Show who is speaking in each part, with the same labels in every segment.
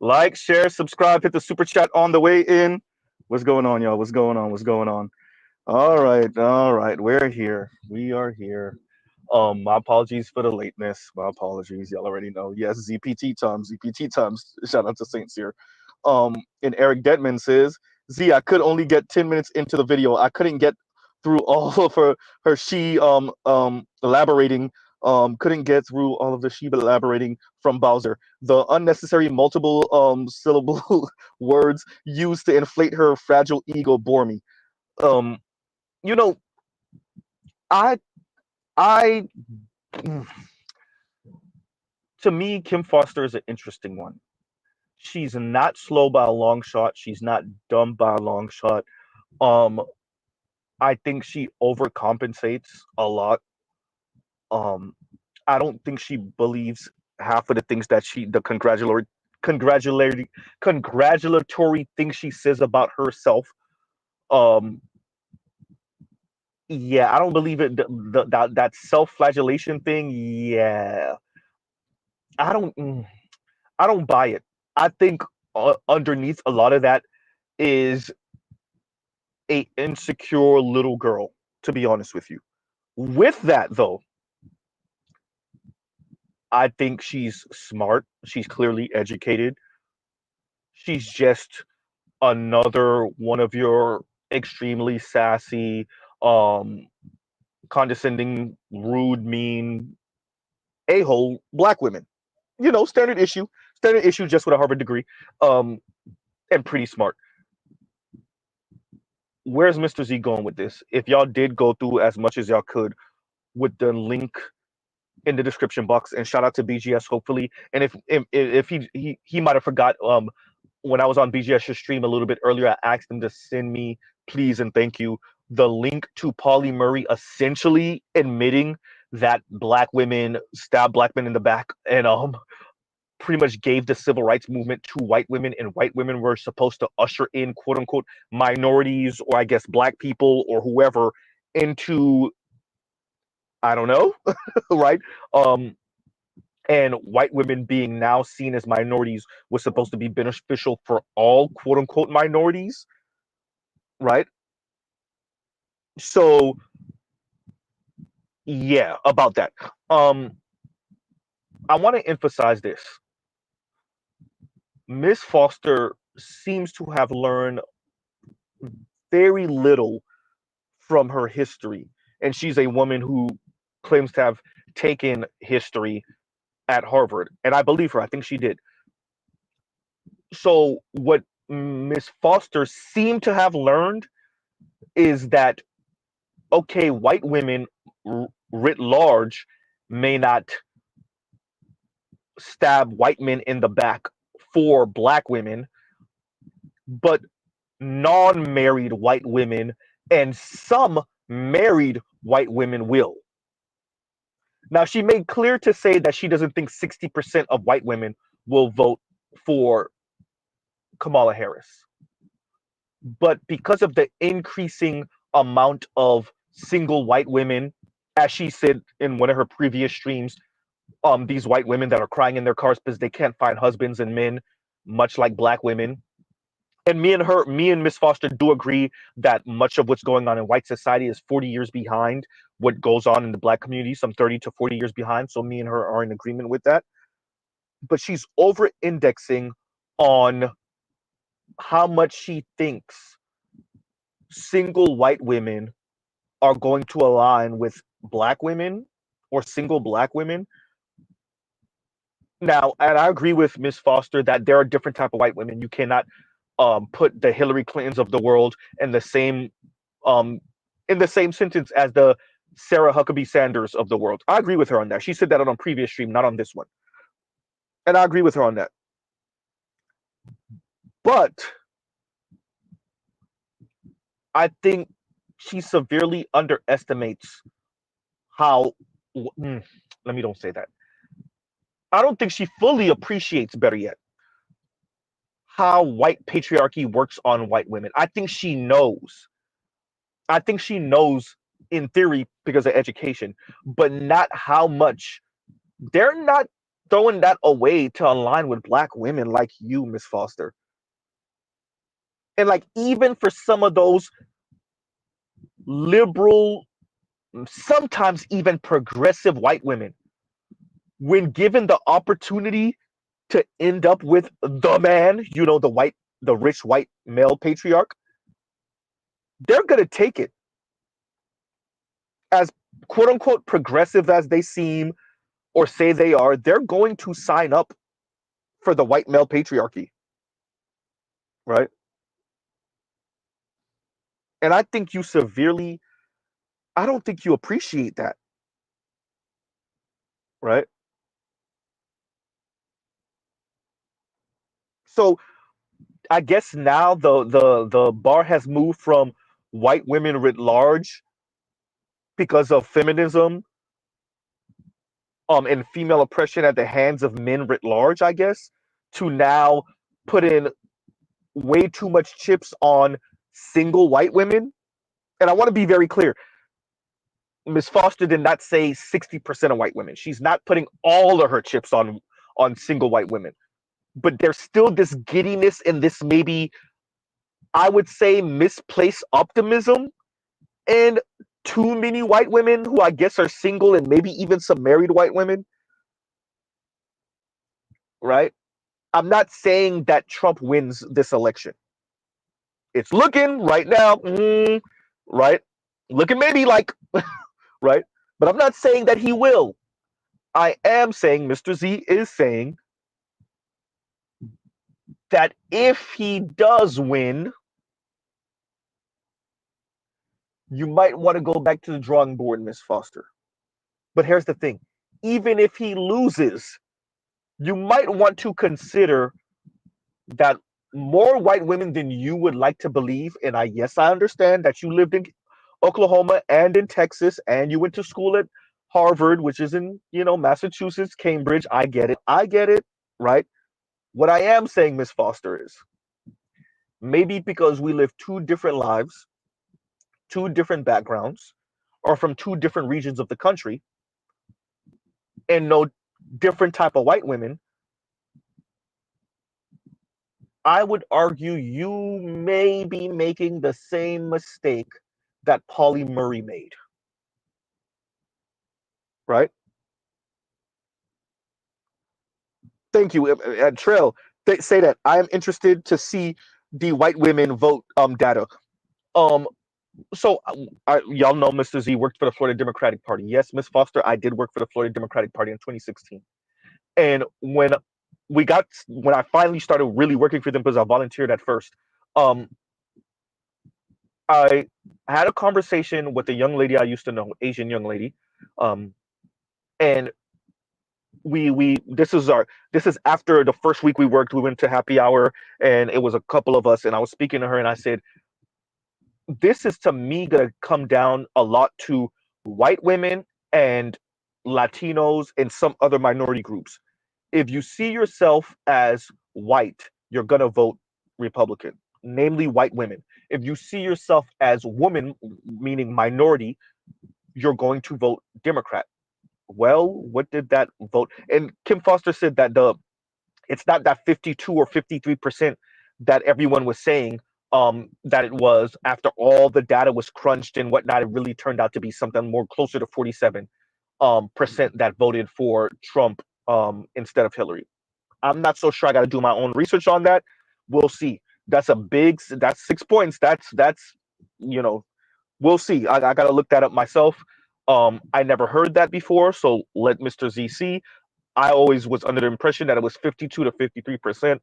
Speaker 1: Like, share, subscribe, hit the super chat on the way in. What's going on, y'all? What's going on? What's going on? All right. We're here. We are here. My apologies for the lateness. My apologies. Y'all already know. Yes, ZPT times. ZPT times. Shout out to Saints here. And Eric Detman says, Z, I could only get 10 minutes into the video. I couldn't get through all of her she elaborating. Couldn't get through all of the she elaborating from Bowser. The unnecessary multiple syllable words used to inflate her fragile ego bore me. Um, you know, I I to me, Kim Foster is an interesting one. She's not slow by a long shot. She's not dumb by a long shot. Um, I think she overcompensates a lot. Um, I don't think she believes half of the things that the congratulatory congratulatory things she says about herself. Um, yeah, I don't believe it. That self-flagellation thing. Yeah, I don't. I don't buy it. I think underneath a lot of that is a insecure little girl. To be honest with you, with that though, I think she's smart. She's clearly educated. She's just another one of your extremely sassy, um, condescending, rude, mean a-hole black women. Standard issue, just with a Harvard degree, um, and pretty smart. Where's Mr. Z going with this? If y'all did go through as much as y'all could with the link in the description box, and shout out to BGS, hopefully. And if he might have forgot, when I was on BGS's stream a little bit earlier, I asked him to send me, please and thank you, the link to Pauli Murray essentially admitting that black women stabbed black men in the back, and pretty much gave the civil rights movement to white women, and white women were supposed to usher in quote unquote minorities, or I guess black people or whoever, into, I don't know, right? Um, and white women being now seen as minorities was supposed to be beneficial for all quote unquote minorities, right? So yeah, about that. Um, I want to emphasize this. Miss Foster seems to have learned very little from her history. And she's a woman who claims to have taken history at Harvard. And I believe her. I think she did. So, what Miss Foster seemed to have learned is that, okay, white women writ large may not stab white men in the back for black women, but non married white women and some married white women will. Now, she made clear to say that she doesn't think 60% of white women will vote for Kamala Harris. But because of the increasing amount of single white women, as she said in one of her previous streams, these white women that are crying in their cars because they can't find husbands and men, much like black women. And me and Miss Foster do agree that much of what's going on in white society is 40 years behind what goes on in the black community, some 30 to 40 years behind. So me and her are in agreement with that. But she's over indexing on how much she thinks single white women are going to align with black women or single black women. Now, and I agree with Miss Foster that there are different type of white women. You cannot put the Hillary Clintons of the world um, in the same sentence as the Sarah Huckabee Sanders of the world. I agree with her on that. She said that on a previous stream, not on this one, and I agree with her on that. But I think she severely underestimates how. Let me don't say that. I don't think she fully appreciates, better yet, how white patriarchy works on white women. I think she knows. I think she knows in theory because of education, but not how much. They're not. throwing that away to align with black women like you, Miss Foster. And like even for some of those liberal, sometimes even progressive white women, when given the opportunity to end up with the man, the rich white male patriarch, they're gonna take it. As quote unquote progressive as they seem or say they are, they're going to sign up for the white male patriarchy, right? And I don't think you appreciate that, right? So I guess now the bar has moved from white women writ large because of feminism, and female oppression at the hands of men writ large, I guess, to now put in way too much chips on single white women. And I want to be very clear. Ms. Foster did not say 60% of white women. She's not putting all of her chips on single white women. But there's still this giddiness and this, maybe I would say, misplaced optimism and too many white women who I guess are single, and maybe even some married white women, right? I'm not saying that Trump wins this election. It's looking right now, right? Looking maybe like, right? But I'm not saying that he will. I am saying Mr. Z is saying that if he does win, you might want to go back to the drawing board, Miss Foster. But here's the thing, even if he loses, you might want to consider that more white women than you would like to believe, and I understand that you lived in Oklahoma and in Texas, and you went to school at Harvard, which is in, Massachusetts, Cambridge. I get it, right? What I am saying, Miss Foster, is maybe because we live two different lives, two different backgrounds, or from two different regions of the country, and know different type of white women, I would argue you may be making the same mistake that Pauli Murray made, right? Thank you, Trail. Say that I am interested to see the white women vote data. Um, so y'all know Mr. Z worked for the Florida Democratic Party. Yes, Miss Foster, I did work for the Florida Democratic Party in 2016. And when I finally started really working for them, because I volunteered at first, um, I had a conversation with a young lady I used to know, Asian young lady, um, and we this is after the first week we worked. We went to happy hour, and it was a couple of us, and I was speaking to her, and I said, this is to me gonna come down a lot to white women and Latinos and some other minority groups. If you see yourself as white, you're gonna vote Republican, namely white women. If you see yourself as woman, meaning minority, you're going to vote Democrat. Well, what did that vote? And Kim Foster said that it's not that 52 or 53% that everyone was saying, that it was after all the data was crunched and whatnot. It really turned out to be something more closer to 47 percent that voted for Trump instead of Hillary. I'm not so sure. I got to do my own research on that. We'll see. That's 6 points. That's you know we'll see. I got to look that up myself. I never heard that before, so let Mr. Z see. I always was under the impression that it was 52 to 53%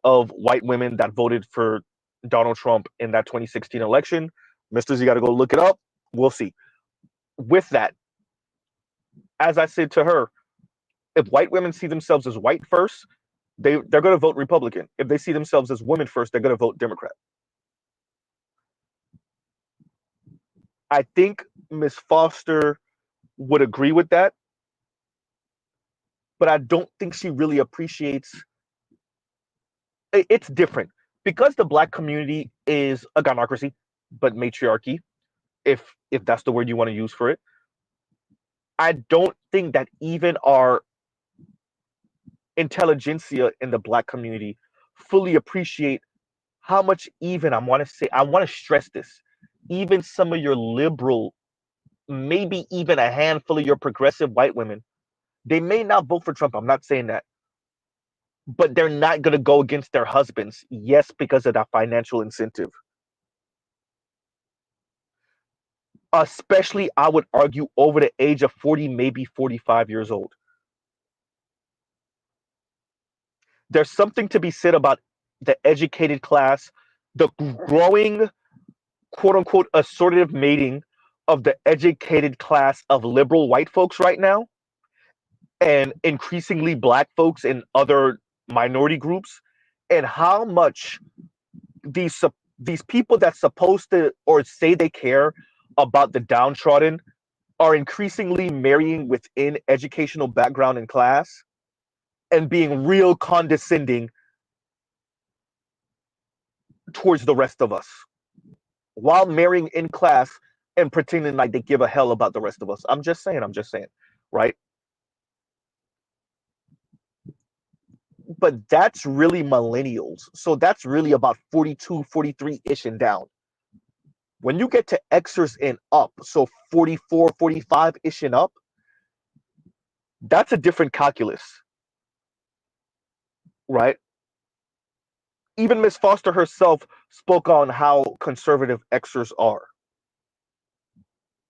Speaker 1: of white women that voted for Donald Trump in that 2016 election. Mr. Z got to go look it up. We'll see. With that, as I said to her, if white women see themselves as white first, they're going to vote Republican. If they see themselves as women first, they're going to vote Democrat. I think Miss Foster would agree with that, but I don't think she really appreciates. It's different because the black community is a gynocracy, but matriarchy, if that's the word you want to use for it. I don't think that even our intelligentsia in the Black community fully appreciate how much, even I want to stress this, even some of your liberal, maybe even a handful of your progressive white women, they may not vote for Trump. I'm not saying that, but they're not going to go against their husbands. Yes, because of that financial incentive. Especially, I would argue, over the age of 40, maybe 45 years old. There's something to be said about the educated class, the growing, quote unquote, assortative mating of the educated class of liberal white folks right now, and increasingly Black folks and other minority groups, and how much these these people that's supposed to or say they care about the downtrodden are increasingly marrying within educational background and class and being real condescending towards the rest of us while marrying in class and pretending like they give a hell about the rest of us. I'm just saying, right? But that's really millennials. So that's really about 42, 43-ish and down. When you get to Xers and up, so 44, 45-ish and up, that's a different calculus, right? Even Miss Foster herself spoke on how conservative Xers are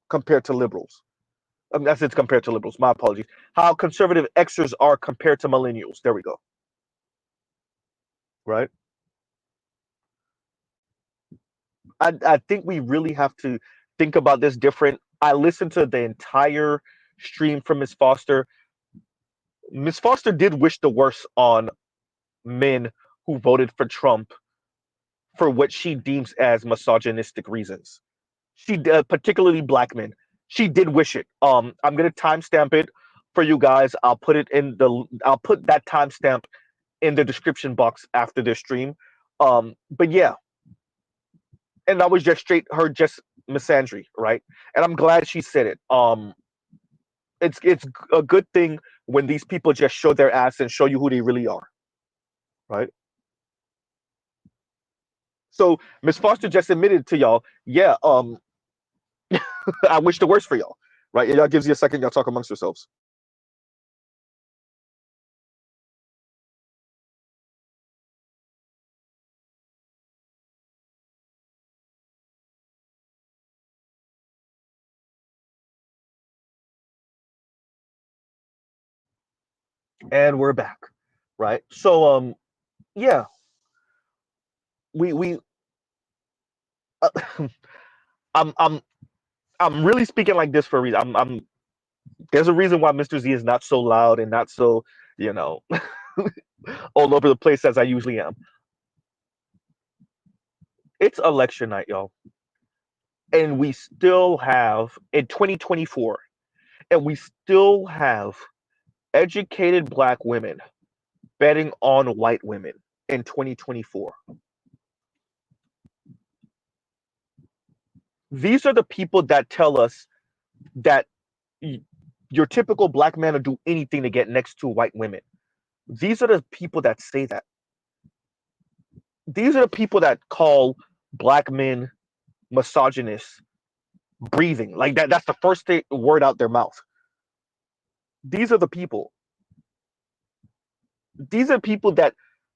Speaker 1: compared to liberals. That's it's compared to liberals. My apologies. How conservative Xers are compared to millennials. There we go. Right. I think we really have to think about this different. I listened to the entire stream from Miss Foster. Miss Foster did wish the worst on men who voted for Trump for what she deems as misogynistic reasons. She particularly Black men. She did wish it. I'm gonna timestamp it for you guys. I'll put that timestamp in the description box after this stream. But yeah, and that was just straight her just misandry, right? And I'm glad she said it. It's a good thing when these people just show their ass and show you who they really are, right? So Miss Foster just admitted to y'all, yeah, I wish the worst for y'all, right? Y'all gives you a second, y'all talk amongst yourselves. And we're back, right? So yeah, we uh, I'm I'm I'm really speaking like this for a reason. I'm There's a reason why Mr. Z is not so loud and not so, you know, all over the place as I usually am. It's election night, y'all. And we still have in 2024, and we still have educated Black women betting on white women in 2024. These are the people that tell us that your typical Black man will do anything to get next to white women. These are the people that say that. These are the people that call Black men misogynists, breathing like that. That's the first word out their mouth. These are the people. These are people that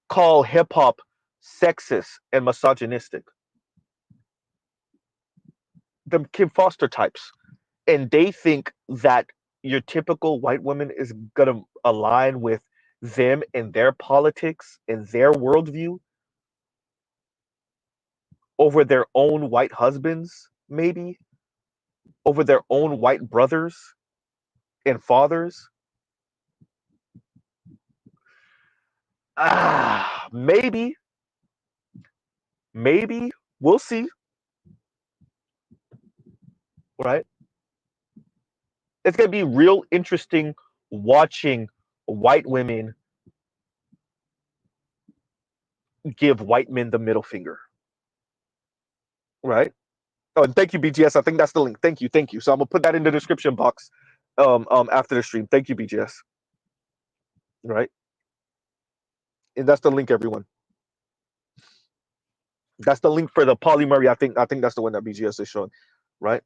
Speaker 1: call hip hop sexist and misogynistic. The Kim Foster types, and they think that your typical white woman is gonna align with them and their politics and their worldview over their own white husbands, maybe over their own white brothers and fathers. Maybe, maybe we'll see, right? It's gonna be real interesting watching white women give white men the middle finger, right? Oh, and thank you, BGS. I think that's the link. Thank you. So I'm gonna put that in the description box after the stream. Thank you, BGS. Right? And that's the link, everyone. That's the link for the Pauli Murray. I think that's the one that BGS is showing, right?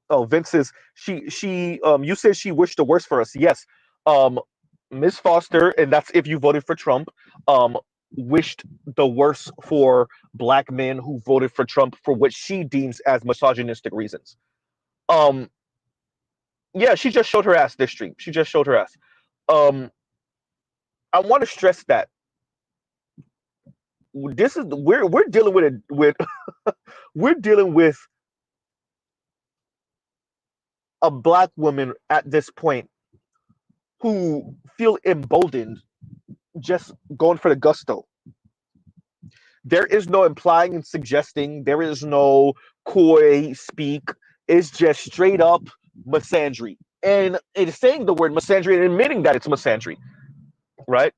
Speaker 1: Oh, Vince is she you said she wished the worst for us. Yes. Um Miss Foster, and that's if you voted for Trump, um wished the worst for black men who voted for Trump for what she deems as misogynistic reasons. Um yeah, she just showed her ass this stream. She just showed her ass. Um I want to stress that this is we're dealing with we're dealing with a black woman at this point who feel emboldened just going for the gusto. There is no implying and suggesting. There is no coy speak. It's just straight up misandry. And it is saying the word misandry and admitting that it's misandry, right?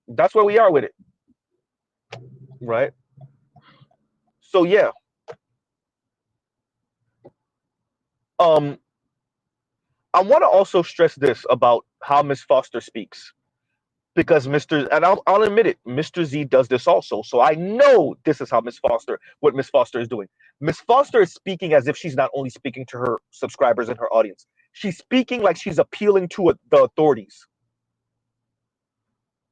Speaker 1: That's where we are with it, right? So yeah, um, I want to also stress this about how Miss Foster speaks. Because I'll admit it, Mr. Z does this also. So I know this is how what Miss Foster is doing. Miss Foster is speaking as if she's not only speaking to her subscribers and her audience. She's speaking like she's appealing to the authorities.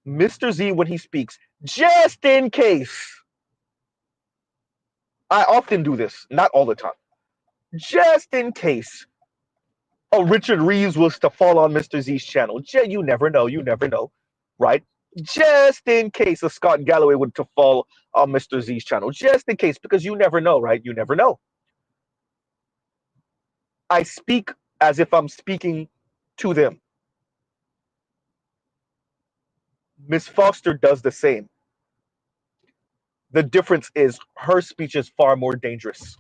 Speaker 1: Mr. Z, when he speaks, just in case, I often do this, not all the time, just in case a Richard Reeves was to fall on Mr. Z's channel. You never know, right? Just in case a Scott Galloway would to fall on Mr. Z's channel. Just in case, because you never know, right? You never know. I speak as if I'm speaking to them. Miss Foster does the same. The difference is her speech is far more dangerous.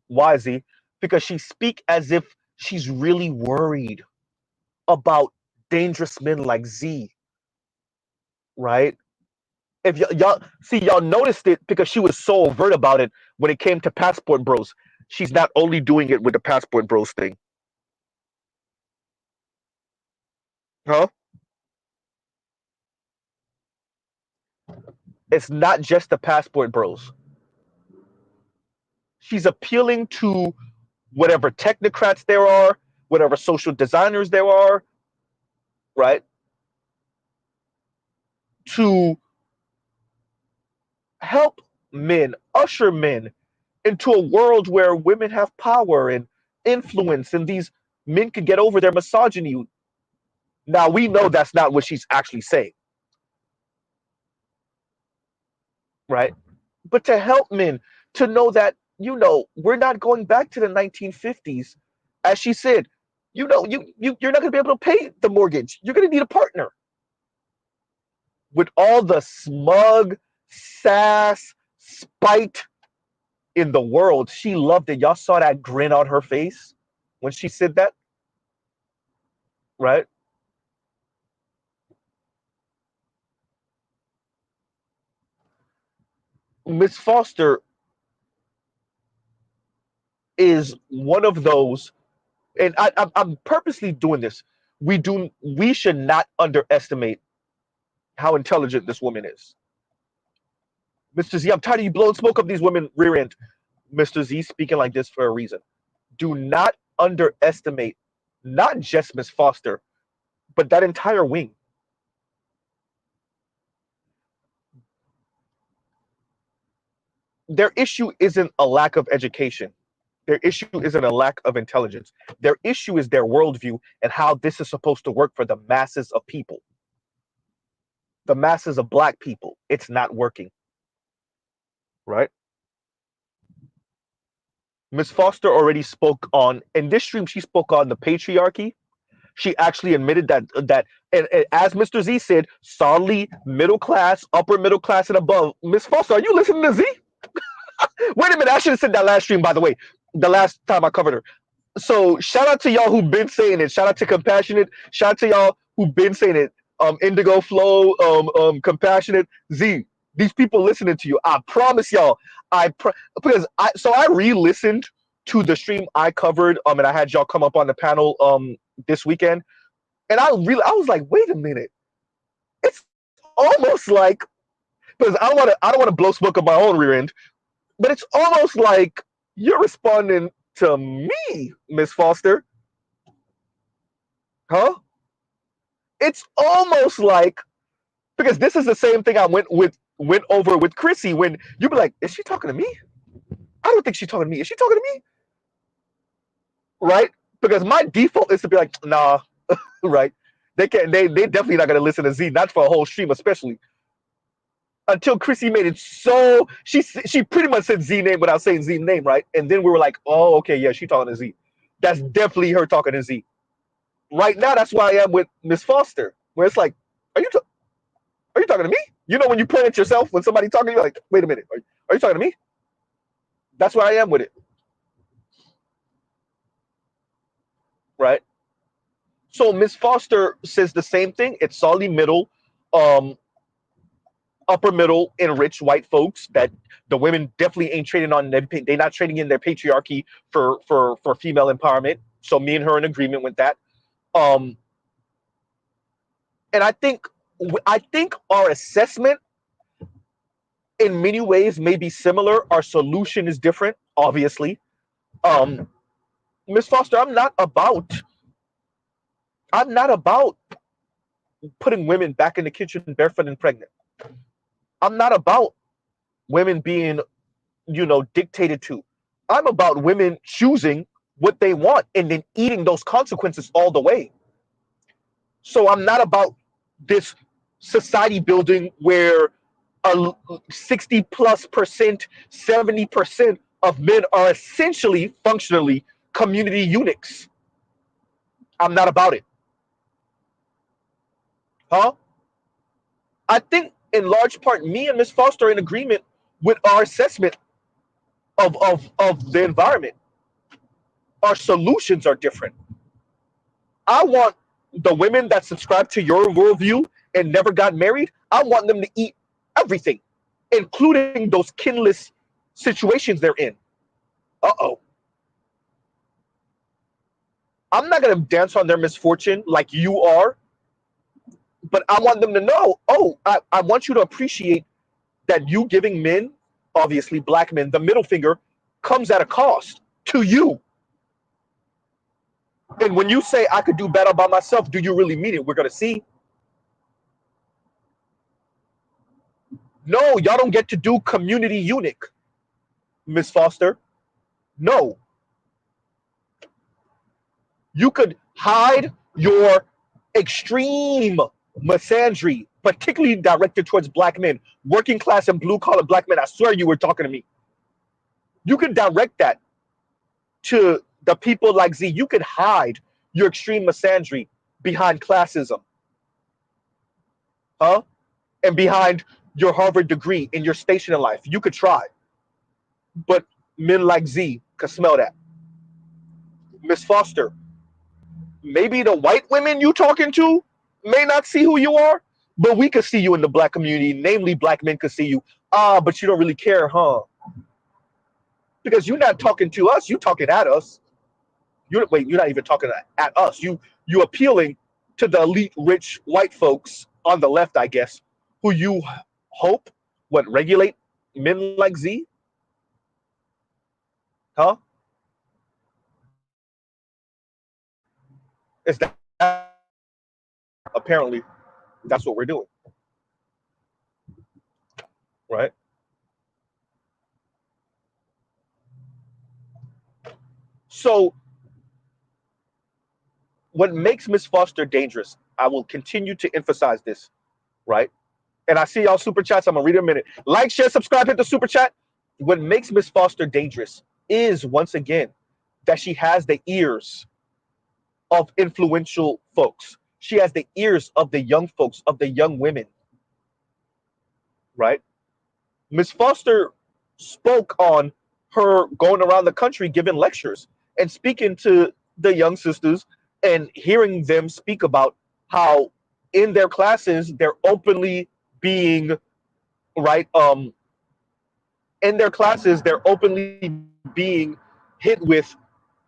Speaker 1: Why, Z? Because she speaks as if she's really worried about dangerous men like Z, right? If y'all noticed it because she was so overt about it when it came to passport bros. She's not only doing it with the passport bros thing, huh? It's not just the passport bros. She's appealing to whatever technocrats there are, whatever social designers there are, right? To help men, usher men into a world where women have power and influence, and these men could get over their misogyny. Now we know that's not what she's actually saying, right? But to help men to know that, we're not going back to the 1950s. As she said, you're not going to be able to pay the mortgage. You're going to need a partner. With all the smug, sass, spite in the world, she loved it. Y'all saw that grin on her face when she said that, right? Miss Foster is one of those, and I'm purposely doing this. We should not underestimate how intelligent this woman is. Mr. Z, I'm tired of you blowing smoke up these women rear end. Mr. Z speaking like this for a reason. Do not underestimate not just Miss Foster, but that entire wing. Their issue isn't a lack of education. Their issue isn't a lack of intelligence. Their issue is their worldview and how this is supposed to work for the masses of people. The masses of black people. It's not working. Right? Miss Foster already spoke on, in this stream, she spoke on the patriarchy. She actually admitted and as Mr. Z said, solidly middle class, upper middle class, and above. Miss Foster, are you listening to Z? Wait a minute, I should have said that last stream, by the way, the last time I covered her. So shout out to y'all who've been saying it. Shout out to Compassionate. Shout out to y'all who've been saying it. Indigo Flow, Compassionate, Z. These people listening to you. I promise y'all. Because I re-listened to the stream I covered. And I had y'all come up on the panel this weekend, and I was like, wait a minute. almost like, because I don't want to blow smoke up my own rear end, but it's almost like you're responding to me, Miss Foster, huh? It's almost like, because this is the same thing I went over with Chrissy, when you be like, is she talking to me? I don't think she's talking to me. Is she talking to me? Right? Because my default is to be like, nah, right? They definitely not gonna listen to Z, not for a whole stream, especially until Chrissy made it so she pretty much said Z name without saying Z name, right? And then we were like, oh, okay, yeah, she talking to Z. That's definitely her talking to Z. Right now, that's why I am with Miss Foster, where it's like, are you talking to me? You know, when you point at yourself when somebody talking, you're like, wait a minute, are you talking to me? That's where I am with it, right? So Miss Foster says the same thing. It's solidly middle, um, upper middle, enriched white folks that the women definitely ain't trading on them. They're not trading in their patriarchy for female empowerment. So me and her in agreement with that. Um, and I think our assessment in many ways may be similar. Our solution is different, obviously. Um, Miss Foster, I'm not about putting women back in the kitchen barefoot and pregnant. I'm not about women being, dictated to. I'm about women choosing what they want and then eating those consequences all the way. So I'm not about this society building where a 60 plus percent, 70% of men are essentially functionally community eunuchs. I'm not about it. Huh? I think in large part, me and Miss Foster are in agreement with our assessment of the environment. Our solutions are different. I want the women that subscribe to your worldview and never got married, I want them to eat everything, including those kinless situations they're in. Uh-oh. I'm not going to dance on their misfortune like you are, but I want them to know, oh, I want you to appreciate that you giving men, obviously black men, the middle finger comes at a cost to you. And when you say I could do better by myself, do you really mean it? We're going to see. No, y'all don't get to do community eunuch, Miss Foster. No. You could hide your extreme misandry, particularly directed towards black men, working class and blue collar black men. I swear you were talking to me. You could direct that to the people like Z. You could hide your extreme misandry behind classism, huh? And behind your Harvard degree and your station in life. You could try. But men like Z could smell that. Miss Foster, maybe the white women you talking to may not see who you are, but we could see you in the black community. Namely, black men could see you. Ah, but you don't really care, huh? Because you're not talking to us. You're talking at us. You're not even talking at us. You appealing to the elite, rich white folks on the left, I guess, who you hope would regulate men like Z, huh? Is that apparently that's what we're doing, right? So what makes Miss Foster dangerous, I will continue to emphasize this, right? And I see y'all super chats. I'm gonna read it in a minute. Like, share, subscribe, hit the super chat. What makes Miss Foster dangerous is, once again, that she has the ears of influential folks. She has the ears of the young folks, of the young women, right? Miss Foster spoke on her going around the country giving lectures and speaking to the young sisters and hearing them speak about how in their classes they're openly being, right, in their classes they're openly being hit with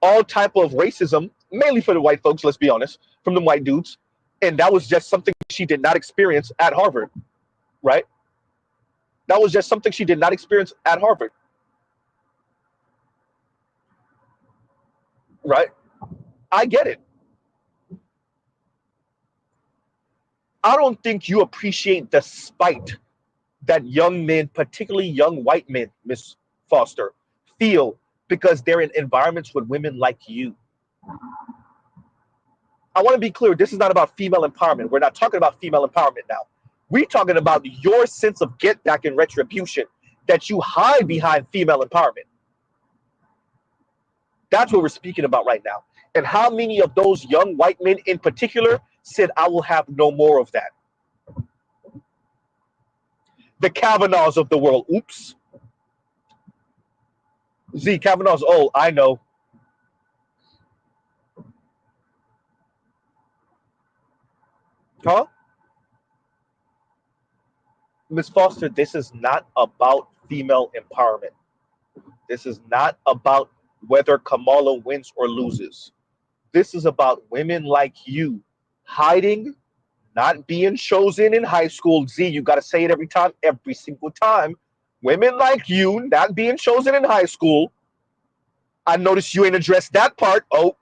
Speaker 1: all type of racism, mainly for the white folks, let's be honest, from the white dudes. And that was just something she did not experience at Harvard. right? That was just something she did not experience at Harvard, right? I get it. I don't think you appreciate the spite that young men, particularly young white men, Miss Foster, feel because they're in environments with women like you. I want to be clear, this is not about female empowerment. We're not talking about female empowerment now. We're talking about your sense of get back and retribution that you hide behind female empowerment. That's what we're speaking about right now. And how many of those young white men in particular said, I will have no more of that? The Kavanaughs of the world. Oops. Z, Kavanaugh's old. I know. Huh? Miss Foster, this is not about female empowerment. This is not about whether Kamala wins or loses. This is about women like you hiding, not being chosen in high school. Z, you got to say it every time, every single time. Women like you not being chosen in high school. I noticed you ain't addressed that part. Oh,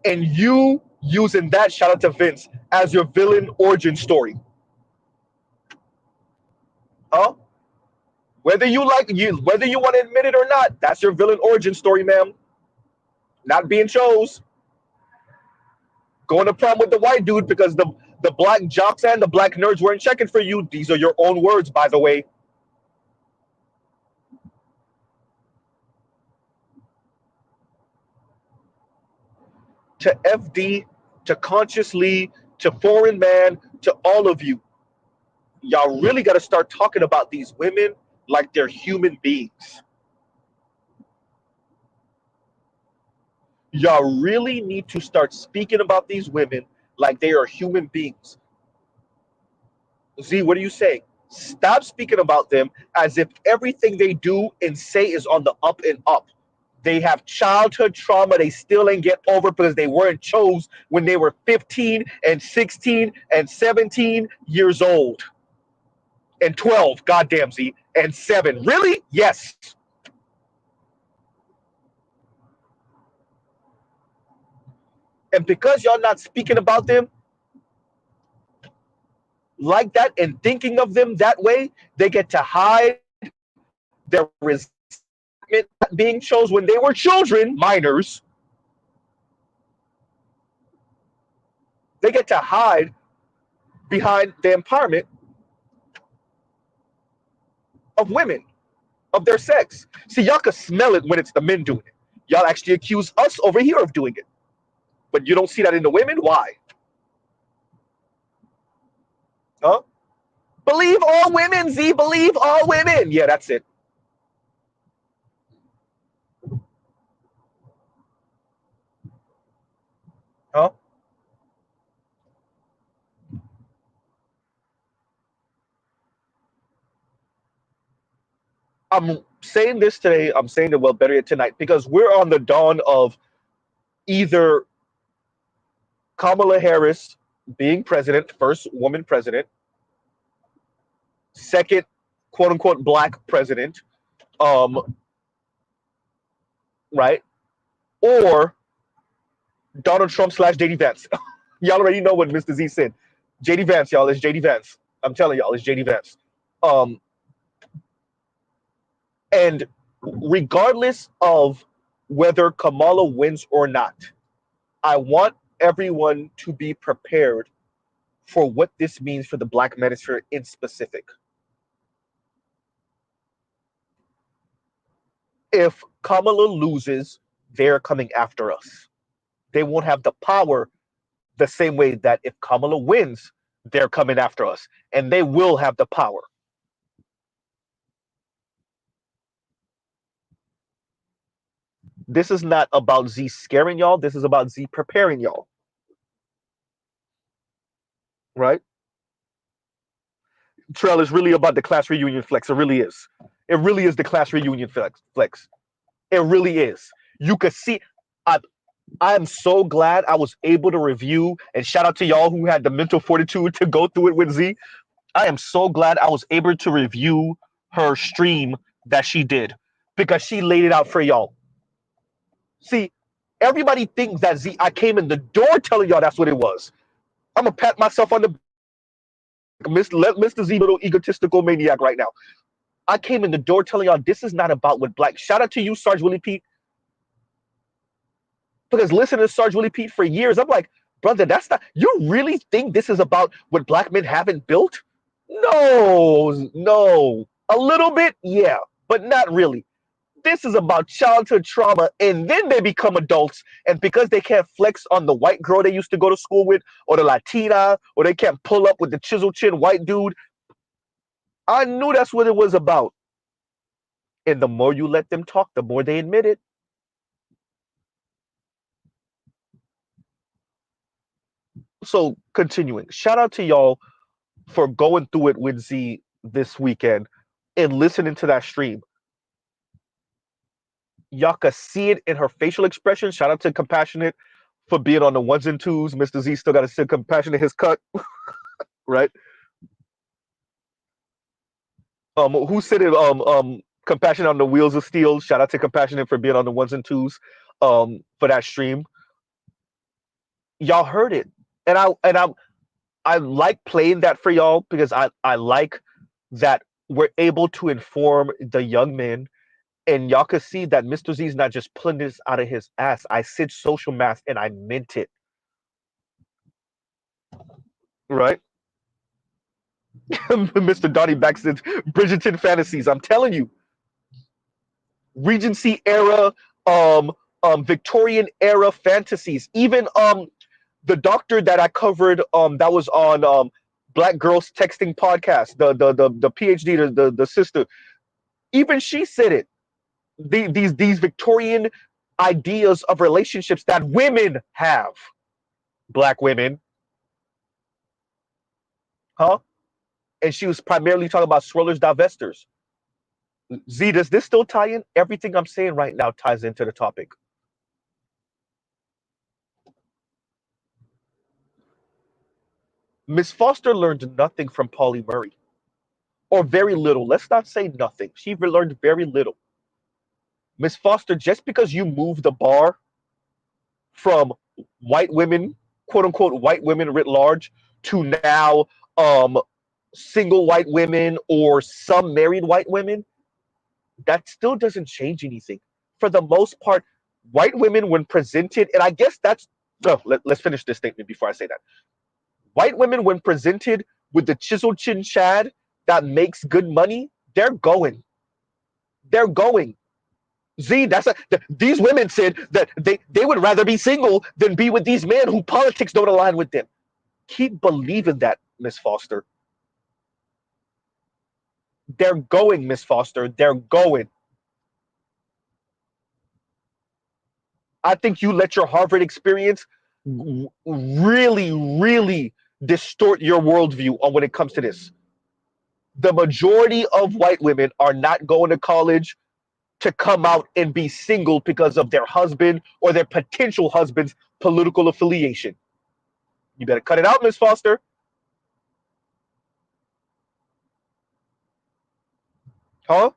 Speaker 1: and you using that, shout out to Vince, as your villain origin story. Huh? Whether you whether you want to admit it or not, that's your villain origin story, ma'am. Not being chose. Going to prom with the white dude because the black jocks and the black nerds weren't checking for you. These are your own words, by the way. To FD, to Consciously, to Foreign Man, to all of you, y'all really got to start talking about these women like they're human beings. Y'all really need to start speaking about these women like they are human beings. Z, what are you saying? Stop speaking about them as if everything they do and say is on the up and up. They have childhood trauma they still ain't get over because they weren't chose when they were 15 and 16 and 17 years old. And 12, goddamn Z, and 7. Really? Yes. And because y'all not speaking about them like that and thinking of them that way, they get to hide their resentment being chose when they were children, minors. They get to hide behind the empowerment of women, of their sex. See, y'all can smell it when it's the men doing it. Y'all actually accuse us over here of doing it. But you don't see that in the women? Why? Huh? Believe all women, Z. Believe all women. Yeah, that's it. Huh? I'm saying this today. I'm saying it well better yet tonight because we're on the dawn of either Kamala Harris being president, first woman president, second quote unquote black president, right? Or Donald Trump slash JD Vance. Y'all already know what Mr. Z said. JD Vance, y'all, it's JD Vance. I'm telling y'all, it's JD Vance. Um, and regardless of whether Kamala wins or not, I want everyone to be prepared for what this means for the Black Manosphere in specific. If Kamala loses, they're coming after us. They won't have the power the same way that if Kamala wins, they're coming after us. And they will have the power. This is not about Z scaring y'all. This is about Z preparing y'all. Right? Trail is really about the class reunion flex. It really is. It really is the class reunion flex. It really is. You could see, I, I am so glad I was able to review, and shout out to y'all who had the mental fortitude to go through it with Z. I am so glad I was able to review her stream that she did because she laid it out for y'all. See, everybody thinks that Z, I came in the door telling y'all that's what it was. I'm gonna pat myself on the Mr. Z, little egotistical maniac right now. I came in the door telling y'all this is not about what black. Shout out to you, Sarge Willie Pete, because listening to Sarge Willie Pete for years, I'm like, brother, that's not. You really think this is about what black men haven't built? No, no. A little bit, yeah, but not really. This is about childhood trauma, and then they become adults, and because they can't flex on the white girl they used to go to school with, or the Latina, or they can't pull up with the chisel chin white dude. I knew that's what it was about. And the more you let them talk, the more they admit it. So continuing, shout out to y'all for going through it with Z this weekend and listening to that stream. Y'all could see it in her facial expression. Shout out to Compassionate for being on the ones and twos. Mr. Z still got to sit Compassionate his cut, right? Who said it? Compassionate on the wheels of steel. Shout out to Compassionate for being on the ones and twos, for that stream. Y'all heard it, and I like playing that for y'all because I like that we're able to inform the young men, and y'all could see that Mr. Z is not just pulling this out of his ass. I said social math and I meant it, right? Mr. Donnie back said Bridgerton fantasies. I'm telling you, Regency era, um, Victorian era fantasies. Even the doctor that I covered, that was on Black Girls Texting podcast, the PhD, the sister. Even she said it. These Victorian ideas of relationships that women have, black women, huh? And she was primarily talking about swirlers, divestors. Z, does this still tie in? Everything I'm saying right now ties into the topic. Miss Foster learned nothing from Pauli Murray, or very little. Let's not say nothing. She learned very little. Miss Foster, just because you move the bar from white women, quote unquote, white women writ large, to now um, single white women or some married white women, that still doesn't change anything. For the most part, white women, when presented, and I guess that's, no, let's finish this statement before I say that. White women, when presented with the chisel chin Chad that makes good money, they're going. They're going. Z, these women said that they would rather be single than be with these men who politics don't align with them. Keep believing that, Miss Foster. They're going, Miss Foster. They're going. I think you let your Harvard experience really, really distort your worldview on when it comes to this. The majority of white women are not going to college to come out and be single because of their husband or their potential husband's political affiliation. You better cut it out, Miss Foster. Huh?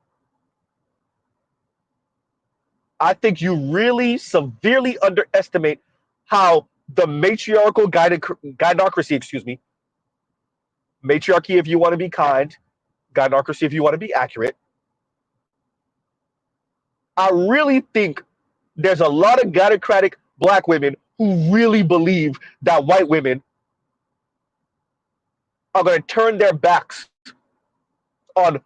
Speaker 1: I think you really severely underestimate how the matriarchal gynocracy, excuse me, matriarchy if you want to be kind, gynocracy if you want to be accurate. I really think there's a lot of gynocratic black women who really believe that white women are going to turn their backs on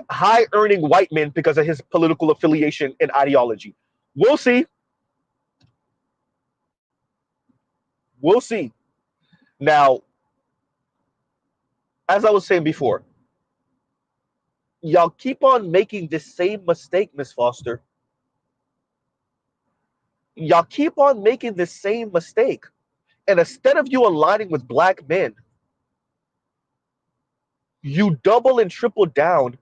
Speaker 1: high earning white men because of his political affiliation and ideology. We'll see. We'll see. Now, as I was saying before, y'all keep on making this same mistake, Miss Foster. Y'all keep on making this same mistake. And instead of you aligning with black men, you double and triple down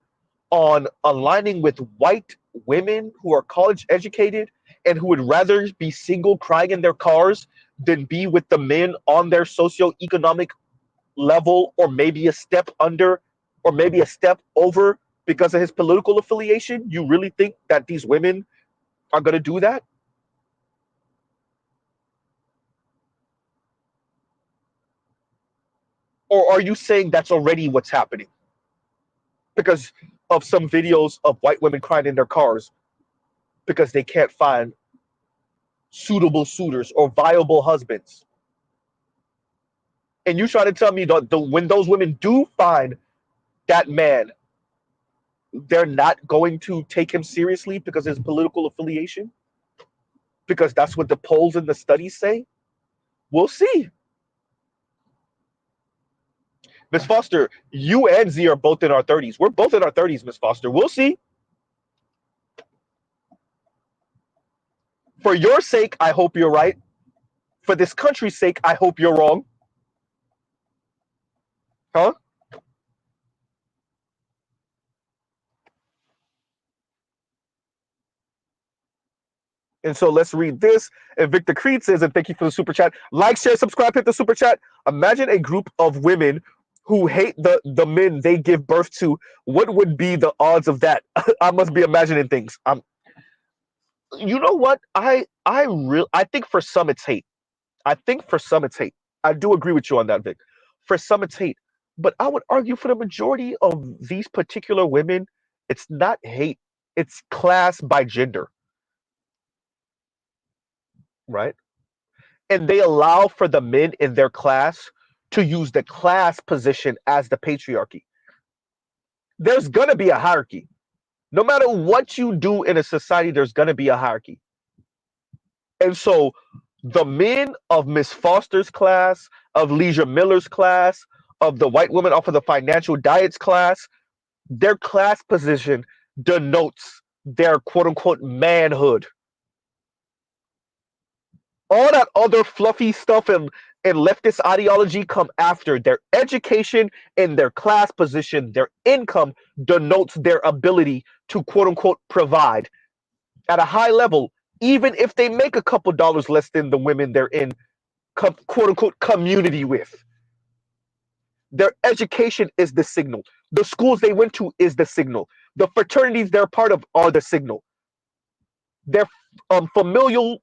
Speaker 1: on aligning with white women who are college educated and who would rather be single crying in their cars than be with the men on their socioeconomic level, or maybe a step under, or maybe a step over because of his political affiliation? You really think that these women are going to do that? Or are you saying that's already what's happening because of some videos of white women crying in their cars because they can't find suitable suitors or viable husbands? And you try to tell me that when those women do find that man, they're not going to take him seriously because of his political affiliation? Because that's what the polls and the studies say? We'll see. Miss Foster, you and Z are both in our 30s. We're both in our 30s, Miss Foster. We'll see. For your sake, I hope you're right. For this country's sake, I hope you're wrong. Huh? And so let's read this. And Victor Creed says, and thank you for the super chat. Like, share, subscribe, hit the super chat. Imagine a group of women who hate the men they give birth to. What would be the odds of that? I must be imagining things. You know what? I think for some it's hate. I think for some it's hate. I do agree with you on that, Vic. For some it's hate. But I would argue for the majority of these particular women, it's not hate. It's class by gender, right? And they allow for the men in their class to use the class position as the patriarchy. There's going to be a hierarchy. No matter what you do in a society, there's going to be a hierarchy. And so the men of Miss Foster's class, of Leisure Miller's class, of the white woman off of the financial diets class, their class position denotes their quote unquote manhood. All that other fluffy stuff and leftist ideology come after. Their education and their class position, their income denotes their ability to quote unquote provide at a high level, even if they make a couple dollars less than the women they're in quote unquote community with. Their education is the signal. The schools they went to is the signal. The fraternities they're part of are the signal. Their familial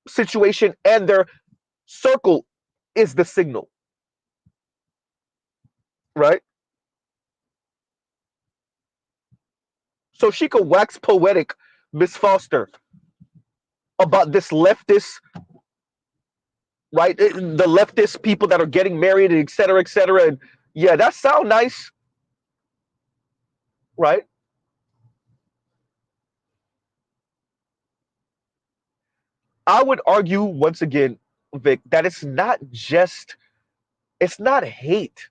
Speaker 1: situation and their circle is the signal, right? So she could wax poetic, Miss Foster, about this leftist, right? The leftist people that are getting married, and et cetera, et cetera. And yeah, that sound nice, right? I would argue once again, Vic, that it's not hate.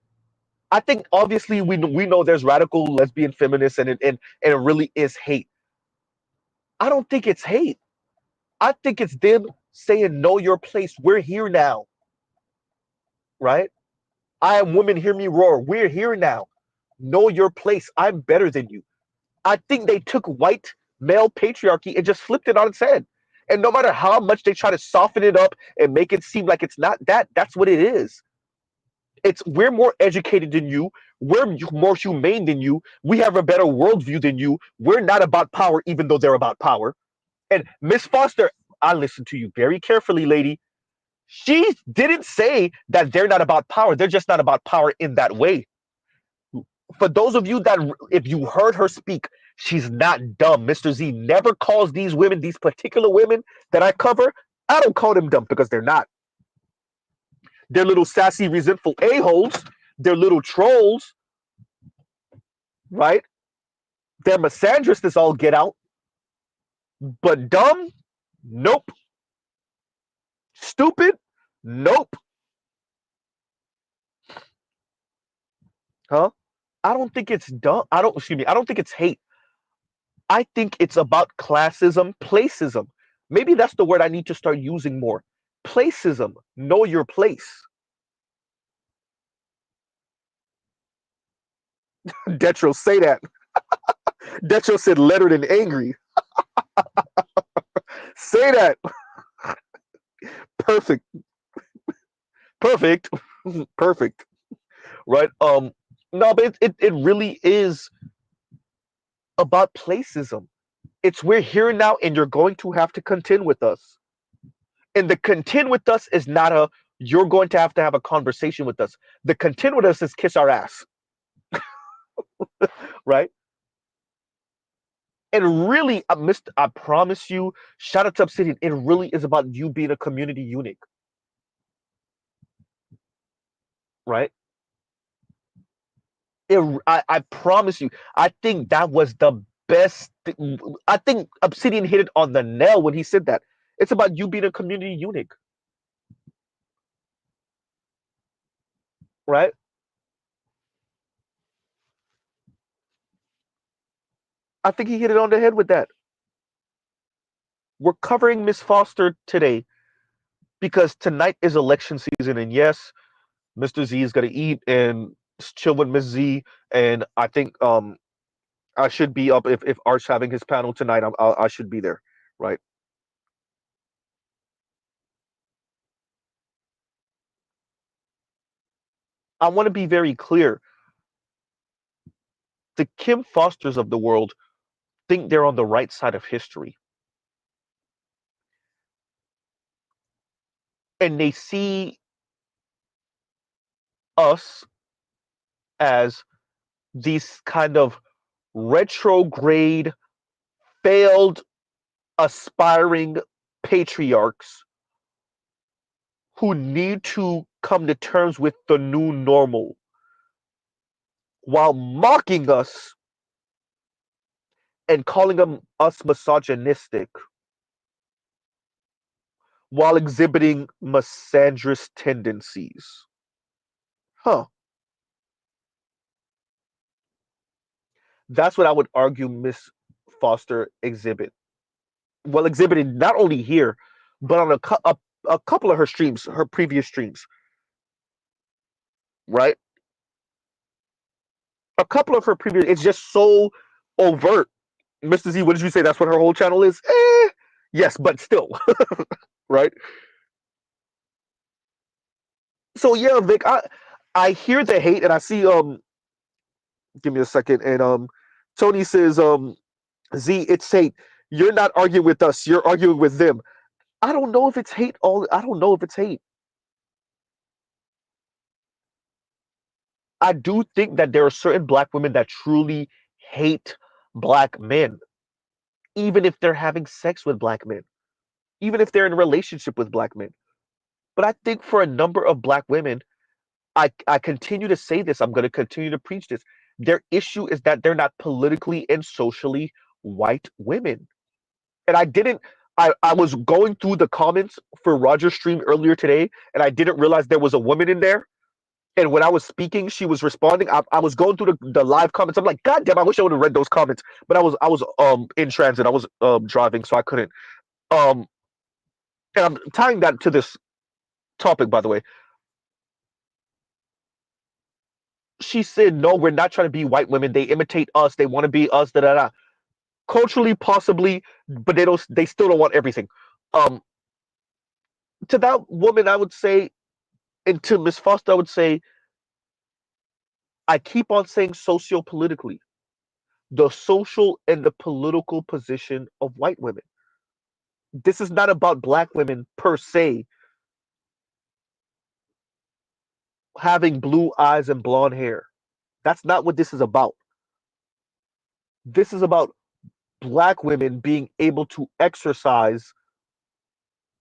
Speaker 1: I think obviously we know there's radical lesbian feminists and it really is hate. I don't think it's hate. I think it's them saying know your place. We're here now, right? I am women, hear me roar. We're here now. Know your place. I'm better than you. I think they took white male patriarchy and just flipped it on its head. And no matter how much they try to soften it up and make it seem like it's not that, that's what it is. It's we're more educated than you. We're more humane than you. We have a better worldview than you. We're not about power, even though they're about power. And Miss Foster, I listened to you very carefully, lady. She didn't say that they're not about power. They're just not about power in that way. For those of you that, if you heard her speak, she's not dumb. Mr. Z never calls these women, these particular women that I cover, I don't call them dumb because they're not. They're little sassy, resentful a-holes. They're little trolls, right? They're misandrist as all get out. But dumb? Nope. Stupid? Nope. Huh? I don't think it's dumb. I don't think it's hate. I think it's about classism, placism. Maybe that's the word I need to start using more. Placism. Know your place. Detro, say that. Detro said lettered and angry. Say that. Perfect. Perfect. Perfect. Right? No, but it really is about placism. It's we're here now and you're going to have to contend with us. And the contend with us is not a you're going to have a conversation with us. The contend with us is kiss our ass, right? And really, I promise you, shout out to Obsidian. It really is about you being a community unit, right? I promise you. I think that was the best. I think Obsidian hit it on the nail when he said that. It's about you being a community unit, right? I think he hit it on the head with that. We're covering Miss Foster today because tonight is election season, and yes, Mr. Z is gonna eat and chill with Miss Z, and I think I should be up if Art's having his panel tonight. I should be there, right? I want to be very clear. The Kim Fosters of the world think they're on the right side of history, and they see us as these kind of retrograde, failed, aspiring patriarchs who need to come to terms with the new normal while mocking us and calling us misogynistic while exhibiting misandrous tendencies. Huh. That's what I would argue Miss Foster exhibited not only here, but on a couple of her streams, her previous streams, right? A couple of her previous, it's just so overt. Mr. Z, what did you say? That's what her whole channel is? Yes, but still, right? So yeah, Vic, I hear the hate and I see give me a second, and Tony says Z, it's hate. You're not arguing with us, you're arguing with them. I don't know if it's hate. I don't know if it's hate. I do think that there are certain black women that truly hate black men, even if they're having sex with black men, even if they're in a relationship with black men. But I think for a number of black women, I continue to say this, I'm going to continue to preach this. Their issue is that they're not politically and socially white women. And I was going through the comments for Roger's stream earlier today, and I didn't realize there was a woman in there. And when I was speaking, she was responding. I was going through the live comments. I'm like, God damn, I wish I would have read those comments. But I was in transit. I was driving, so I couldn't. Um, and I'm tying that to this topic, by the way. She said, "No, we're not trying to be white women. They imitate us. They want to be us. Da da da. Culturally, possibly, but they don't. They still don't want everything." Um, to that woman, I would say, and to Miss Foster, I would say, I keep on saying socio-politically, the social and the political position of white women. This is not about black women per se having blue eyes and blonde hair. That's not what this is about. This is about black women being able to exercise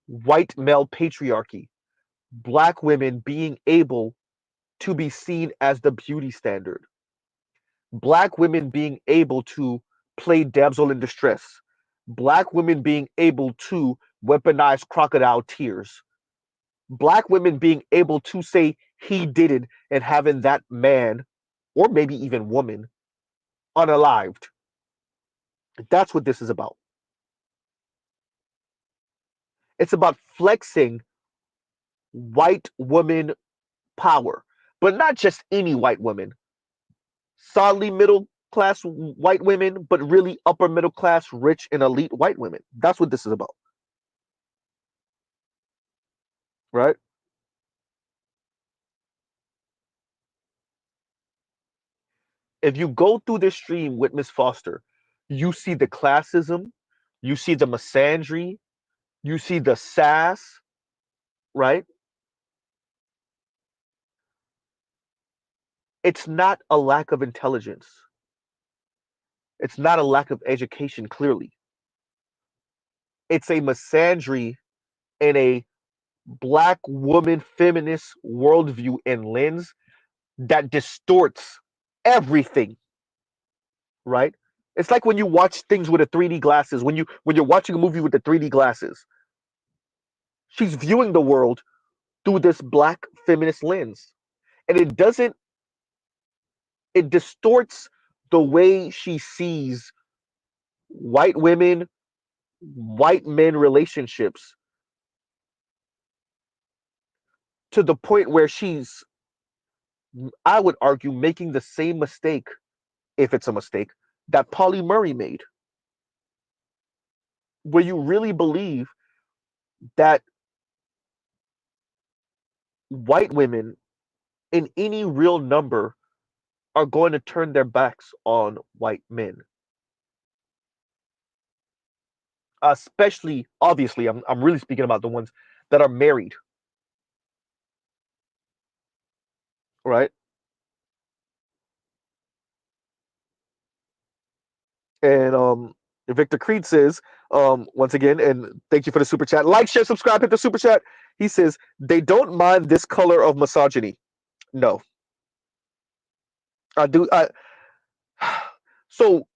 Speaker 1: white male patriarchy, black women being able to be seen as the beauty standard, black women being able to play damsel in distress, black women being able to weaponize crocodile tears, black women being able to say he did it and having that man or maybe even woman unalived. That's what this is about. It's about flexing white woman power, but not just any white woman, solidly middle class white women, but really upper middle class, rich and elite white women. That's what this is about. right? If you go through this stream with Miss Foster, you see the classism, you see the misandry, you see the sass, right? It's not a lack of intelligence. It's not a lack of education, clearly. It's a misandry and a black woman feminist worldview and lens that distorts everything, right? It's like when you watch things with a 3D glasses, when you're watching a movie with the 3D glasses, she's viewing the world through this black feminist lens. And it distorts the way she sees white women, white men relationships to the point where she's, I would argue, making the same mistake, if it's a mistake, that Pauli Murray made, where you really believe that white women in any real number are going to turn their backs on white men. Especially, obviously, I'm really speaking about the ones that are married, right? And Victor Creed says, once again, and thank you for the super chat. Like, share, subscribe, hit the super chat. He says, they don't mind this color of misogyny. No. I do. So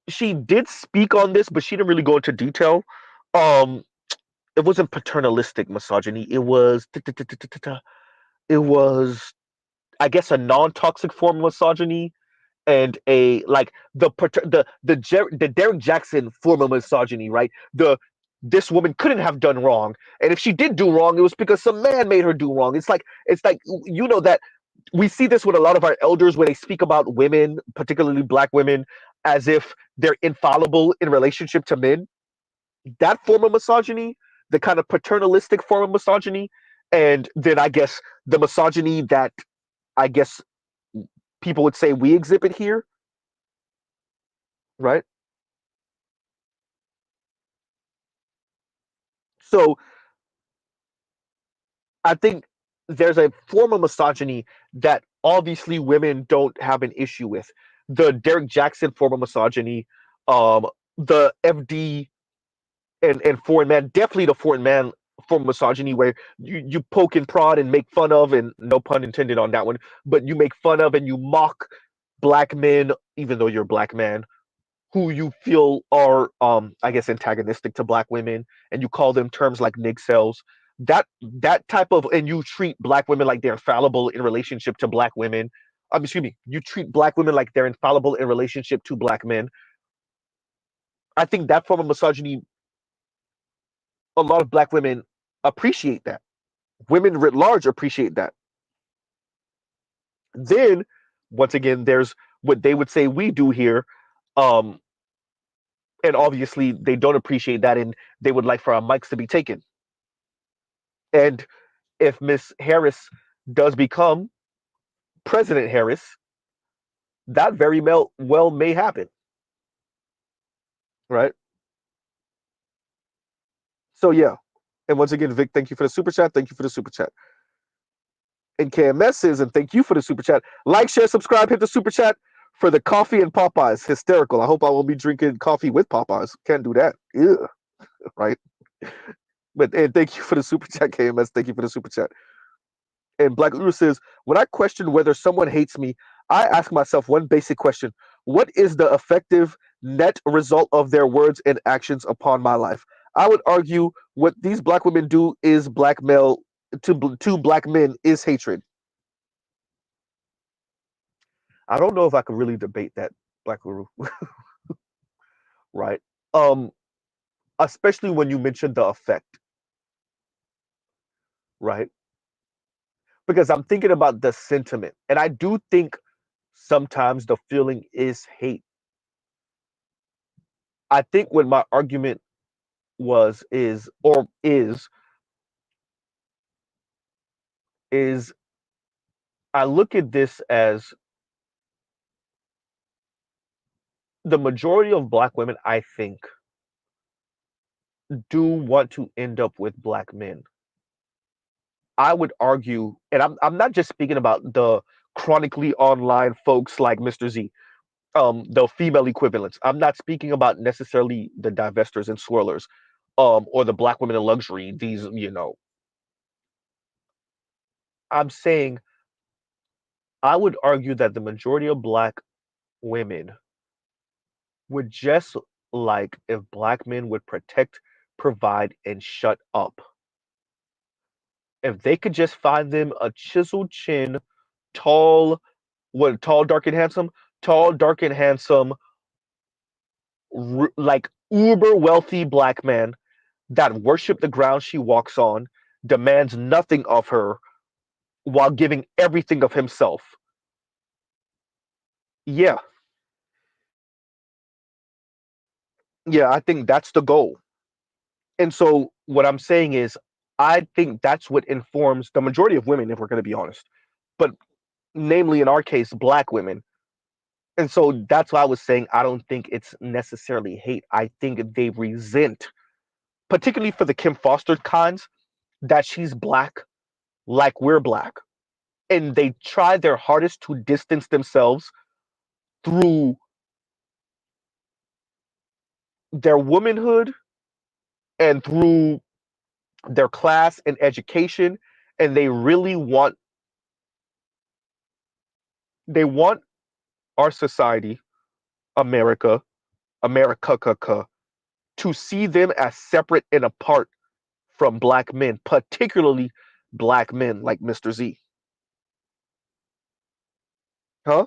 Speaker 1: she did speak on this, but she didn't really go into detail. Um, it wasn't paternalistic misogyny. It was, I guess, a non-toxic form of misogyny and a like the Derek Jackson form of misogyny, right? The This woman couldn't have done wrong, and if she did do wrong, it was because some man made her do wrong. It's like that we see this with a lot of our elders when they speak about women, particularly black women, as if they're infallible in relationship to men. That form of misogyny, the kind of paternalistic form of misogyny, and then I guess the misogyny that I guess people would say we exhibit here, right? So I think there's a form of misogyny that obviously women don't have an issue with. The Derek Jackson form of misogyny, the FD and foreign man, definitely the foreign man form of misogyny where you poke and prod and make fun of, and no pun intended on that one, but you make fun of and you mock black men, even though you're a black man, who you feel are I guess antagonistic to black women, and you call them terms like nigcells. That type of, and you treat black women like they're infallible in relationship to black women. Excuse me, you treat black women like they're infallible in relationship to black men. I think that form of misogyny, a lot of black women appreciate that. Women writ large appreciate that. Then once again, there's what they would say we do here, um, and obviously they don't appreciate that, and they would like for our mics to be taken. And if Miss Harris does become President Harris, that very well may happen, right? So yeah. And once again, Vic, thank you for the super chat. Thank you for the super chat. And KMS says, and thank you for the super chat. Like, share, subscribe, hit the super chat for the coffee and Popeyes. Hysterical. I hope I won't be drinking coffee with Popeyes. Can't do that. Ew, right? But and thank you for the super chat, KMS. Thank you for the super chat. And Black Uru says, when I question whether someone hates me, I ask myself one basic question: what is the effective net result of their words and actions upon my life? I would argue what these black women do is blackmail to black men is hatred. I don't know if I could really debate that, Black Uru, right? Um, Especially when you mentioned the effect, right? Because I'm thinking about the sentiment, and I do think sometimes the feeling is hate. I think what my argument was is is I look at this as the majority of black women, I think, do want to end up with black men. I would argue, and I'm not just speaking about the chronically online folks like Mr. Z, the female equivalents. I'm not speaking about necessarily the divestors and swirlers, or the black women in luxury. These, I'm saying I would argue that the majority of black women would just like if black men would protect, provide, and shut up. If they could just find them a chiseled chin, tall, what, tall, dark, and handsome, tall, dark, and handsome, like uber wealthy black man that worship the ground she walks on, demands nothing of her while giving everything of himself. Yeah, yeah, I think that's the goal. And so what I'm saying is, I think that's what informs the majority of women, if we're going to be honest, but namely in our case, black women. And so that's why I was saying I don't think it's necessarily hate. I think they resent, particularly for the Kim Foster kinds, that she's black like we're black. And they try their hardest to distance themselves through their womanhood and through their class and education. And they want our society, America, America, to see them as separate and apart from black men, particularly black men like Mr. Z. Huh?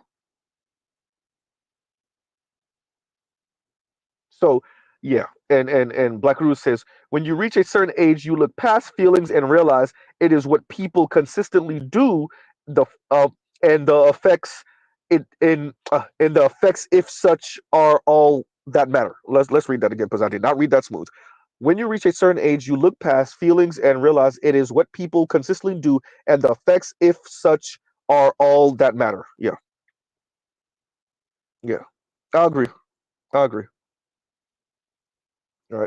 Speaker 1: So yeah, and Black Rose says when you reach a certain age, you look past feelings and realize it is what people consistently do. The and the effects and the effects, if such, are all that matter. Let's read that again because I did not read that smooth. When you reach a certain age, you look past feelings and realize it is what people consistently do, and the effects, if such, are all that matter. Yeah, yeah, I agree. I agree. All right.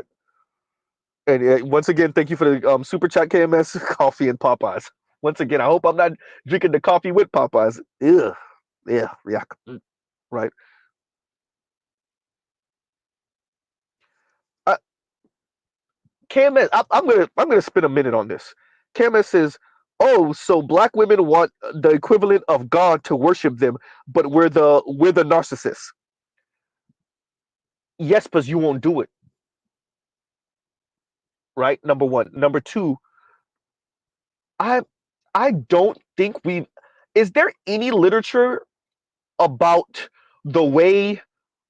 Speaker 1: And once again, thank you for the super chat, KMS, coffee, and Popeyes. Once again, I hope I'm not drinking the coffee with Popeyes. Ugh. Yeah, yeah. Right. Uh, KMS, I'm gonna spend a minute on this. KMS says, "Oh, so black women want the equivalent of God to worship them, but we're the narcissists." Yes, because you won't do it. Right. Number one. Number two. I I don't think we. Is there any literature about the way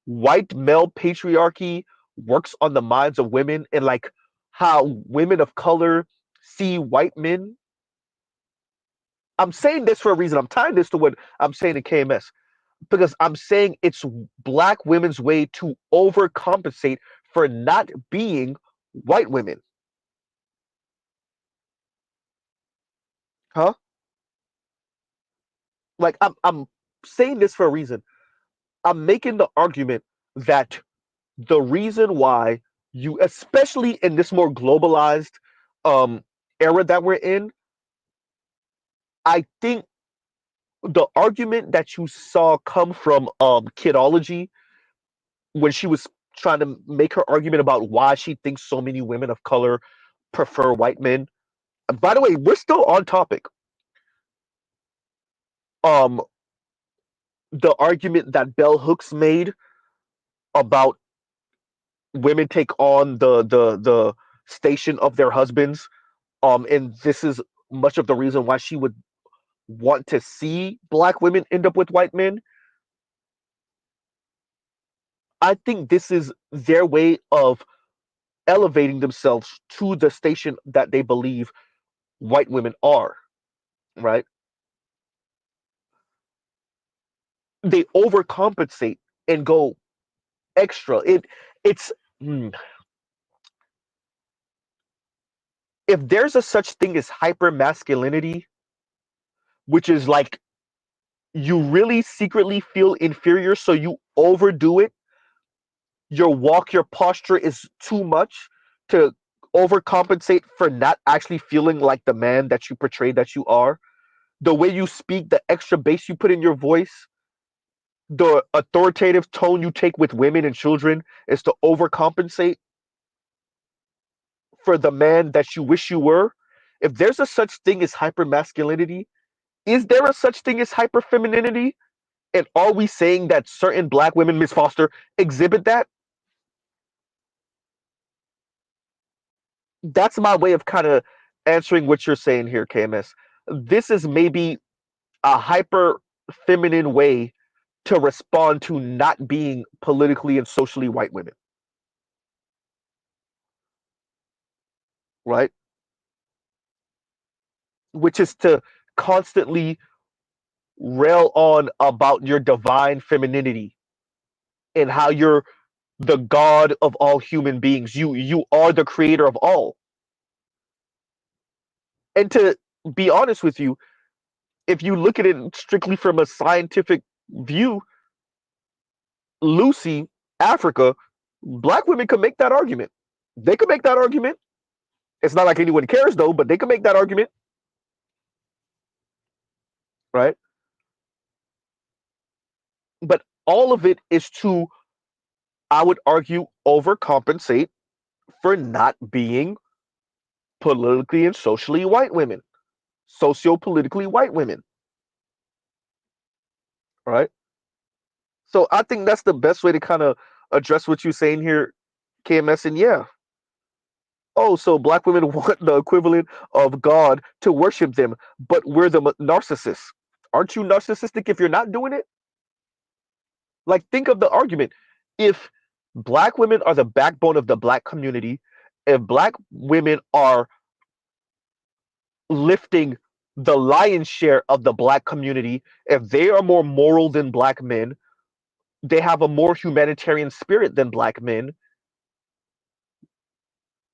Speaker 1: white male patriarchy works on the minds of women and like how women of color see white men? I'm saying this for a reason. I'm tying this to what I'm saying in KMS because I'm saying it's black women's way to overcompensate for not being white women. Huh? Like I'm saying this for a reason. I'm making the argument that the reason why you, especially in this more globalized um era that we're in, I think the argument that you saw come from Kidology when she was trying to make her argument about why she thinks so many women of color prefer white men. By the way, we're still on topic. Um, the argument that Bell Hooks made about women take on the station of their husbands. And this is much of the reason why she would want to see black women end up with white men. I think this is their way of elevating themselves to the station that they believe white women are, right? They overcompensate and go extra. It's mm, if there's a such thing as hyper masculinity, which is like you really secretly feel inferior, so you overdo it. Your walk, your posture is too much to overcompensate for not actually feeling like the man that you portray that you are. The way you speak, the extra bass you put in your voice, the authoritative tone you take with women and children is to overcompensate for the man that you wish you were. If there's a such thing as hypermasculinity, is there a such thing as hyperfemininity? And are we saying that certain black women, Miss Foster, exhibit that? That's my way of kind of answering what you're saying here, KMS. This is maybe a hyper feminine way to respond to not being politically and socially white women, right? Which is to constantly rail on about your divine femininity and how you're the god of all human beings. You are the creator of all. And to be honest with you, if you look at it strictly from a scientific view, Lucy, Africa, black women could make that argument. They could make that argument. It's not like anyone cares though, but they could make that argument, right? But all of it is to, I would argue, overcompensate for not being politically and socially white women, socio-politically white women, right? So I think that's the best way to kind of address what you're saying here, KMS. And yeah, oh, so black women want the equivalent of God to worship them, but we're the narcissists. Aren't you narcissistic if you're not doing it? Like, think of the argument. If black women are the backbone of the black community, if black women are lifting the lion's share of the black community, if they are more moral than black men, they have a more humanitarian spirit than black men,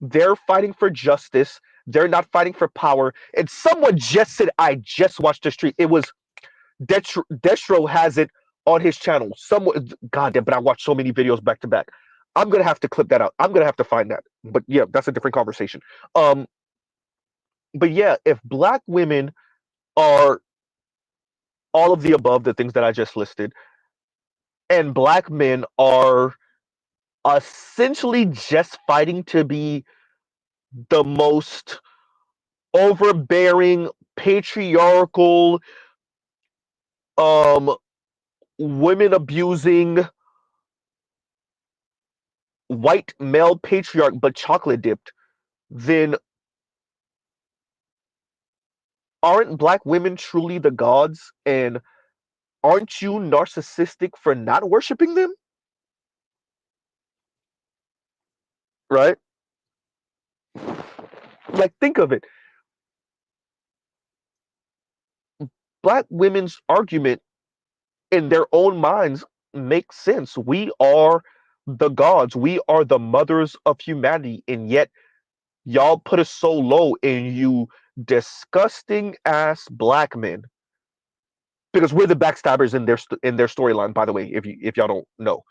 Speaker 1: they're fighting for justice. They're not fighting for power. And someone just said, I just watched the street. It was Destro has it on his channel. Someone, goddamn, but I watched so many videos back to back. I'm gonna have to clip that out. I'm gonna have to find that. But yeah, that's a different conversation. Um, but yeah, if black women are all of the above, the things that I just listed, and black men are essentially just fighting to be the most overbearing, patriarchal, um, women abusing white male patriarch, but chocolate dipped, then aren't black women truly the gods? And aren't you narcissistic for not worshiping them? Right? Like, think of it. Black women's argument in their own minds makes sense. We are the gods, we are the mothers of humanity, and yet y'all put us so low, and you disgusting ass black men, because we're the backstabbers in their storyline. By the way, if y'all don't know,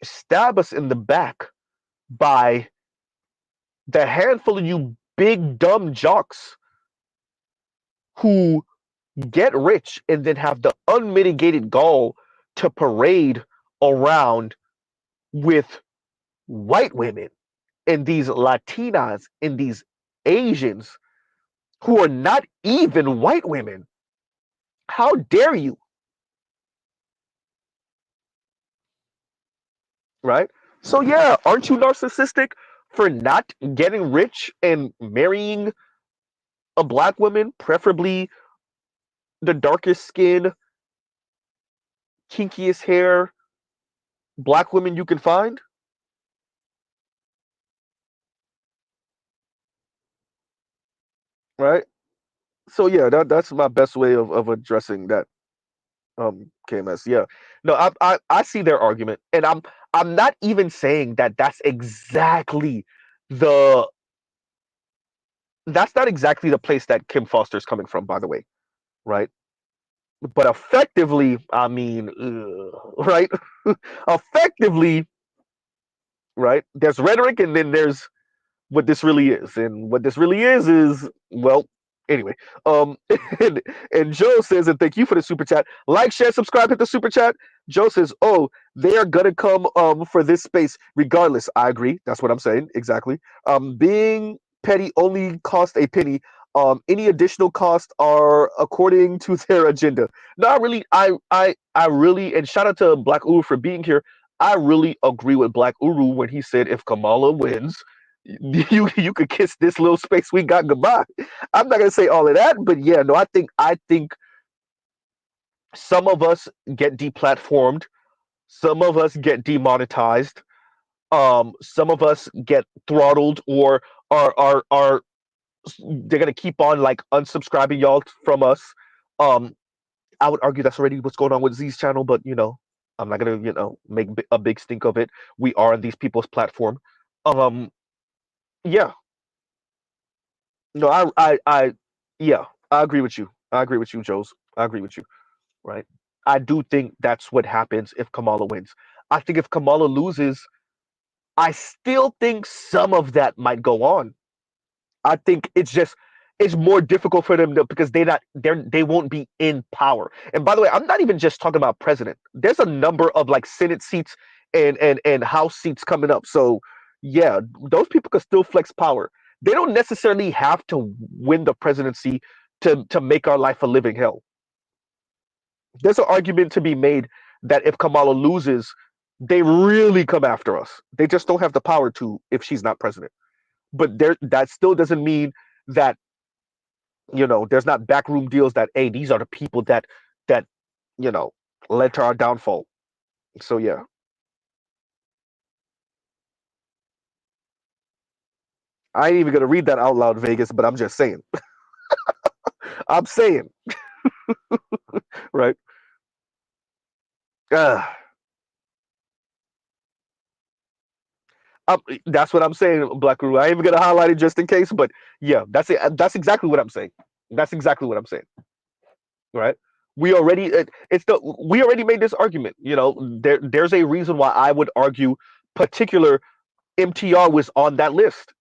Speaker 1: stab us in the back by the handful of you big dumb jocks who get rich and then have the unmitigated gall to parade around with white women and these Latinas and these Asians who are not even white women. How dare you? Right? So yeah, aren't you narcissistic for not getting rich and marrying a black woman, preferably the darkest skin, kinkiest hair black women you can find? Right? So yeah, that's my best way of addressing that, KMS. Yeah. No, I see their argument, and I'm not even saying that that's exactly the that's not exactly the place that Kim Foster's coming from, by the way, right? But effectively, I mean, right? Effectively, right? There's rhetoric, and then there's what this really is. And what this really is, well, anyway. Um, and, and Joe says, and thank you for the super chat. Like, share, subscribe, hit the super chat. Joe says, oh, they are gonna come for this space regardless. I agree. That's what I'm saying. Exactly. Being petty only cost a penny. Any additional costs are according to their agenda. No, I really, I really, and shout out to Black Uru for being here. I really agree with Black Uru when he said if Kamala wins, you could kiss this little space we got goodbye. I'm not gonna say all of that, but yeah, no, I think some of us get deplatformed, some of us get demonetized, some of us get throttled or are they're gonna keep on like unsubscribing y'all from us. Um, I would argue that's already what's going on with Z's channel, but I'm not gonna make a big stink of it. We are on these people's platform. Um, yeah, no, yeah, I agree with you. I agree with you, Joes. I agree with you. Right. I do think that's what happens if Kamala wins. I think if Kamala loses, I still think some of that might go on. I think it's more difficult for them to, because they won't be in power. And by the way, I'm not even just talking about president. There's a number of like Senate seats and House seats coming up. So yeah, those people can still flex power. They don't necessarily have to win the presidency to make our life a living hell. There's an argument to be made that if Kamala loses, they really come after us. They just don't have the power to if she's not president. But that still doesn't mean that there's not backroom deals that hey, these are the people that you know led to our downfall. So yeah, I ain't even gonna read that out loud, Vegas. But I'm just saying. I'm saying, right? Uh, that's what I'm saying, Black Guru. I ain't even gonna highlight it just in case, but yeah, that's it. That's exactly what I'm saying. That's exactly what I'm saying. Right? We already we already made this argument. There's a reason why I would argue particular MTR was on that list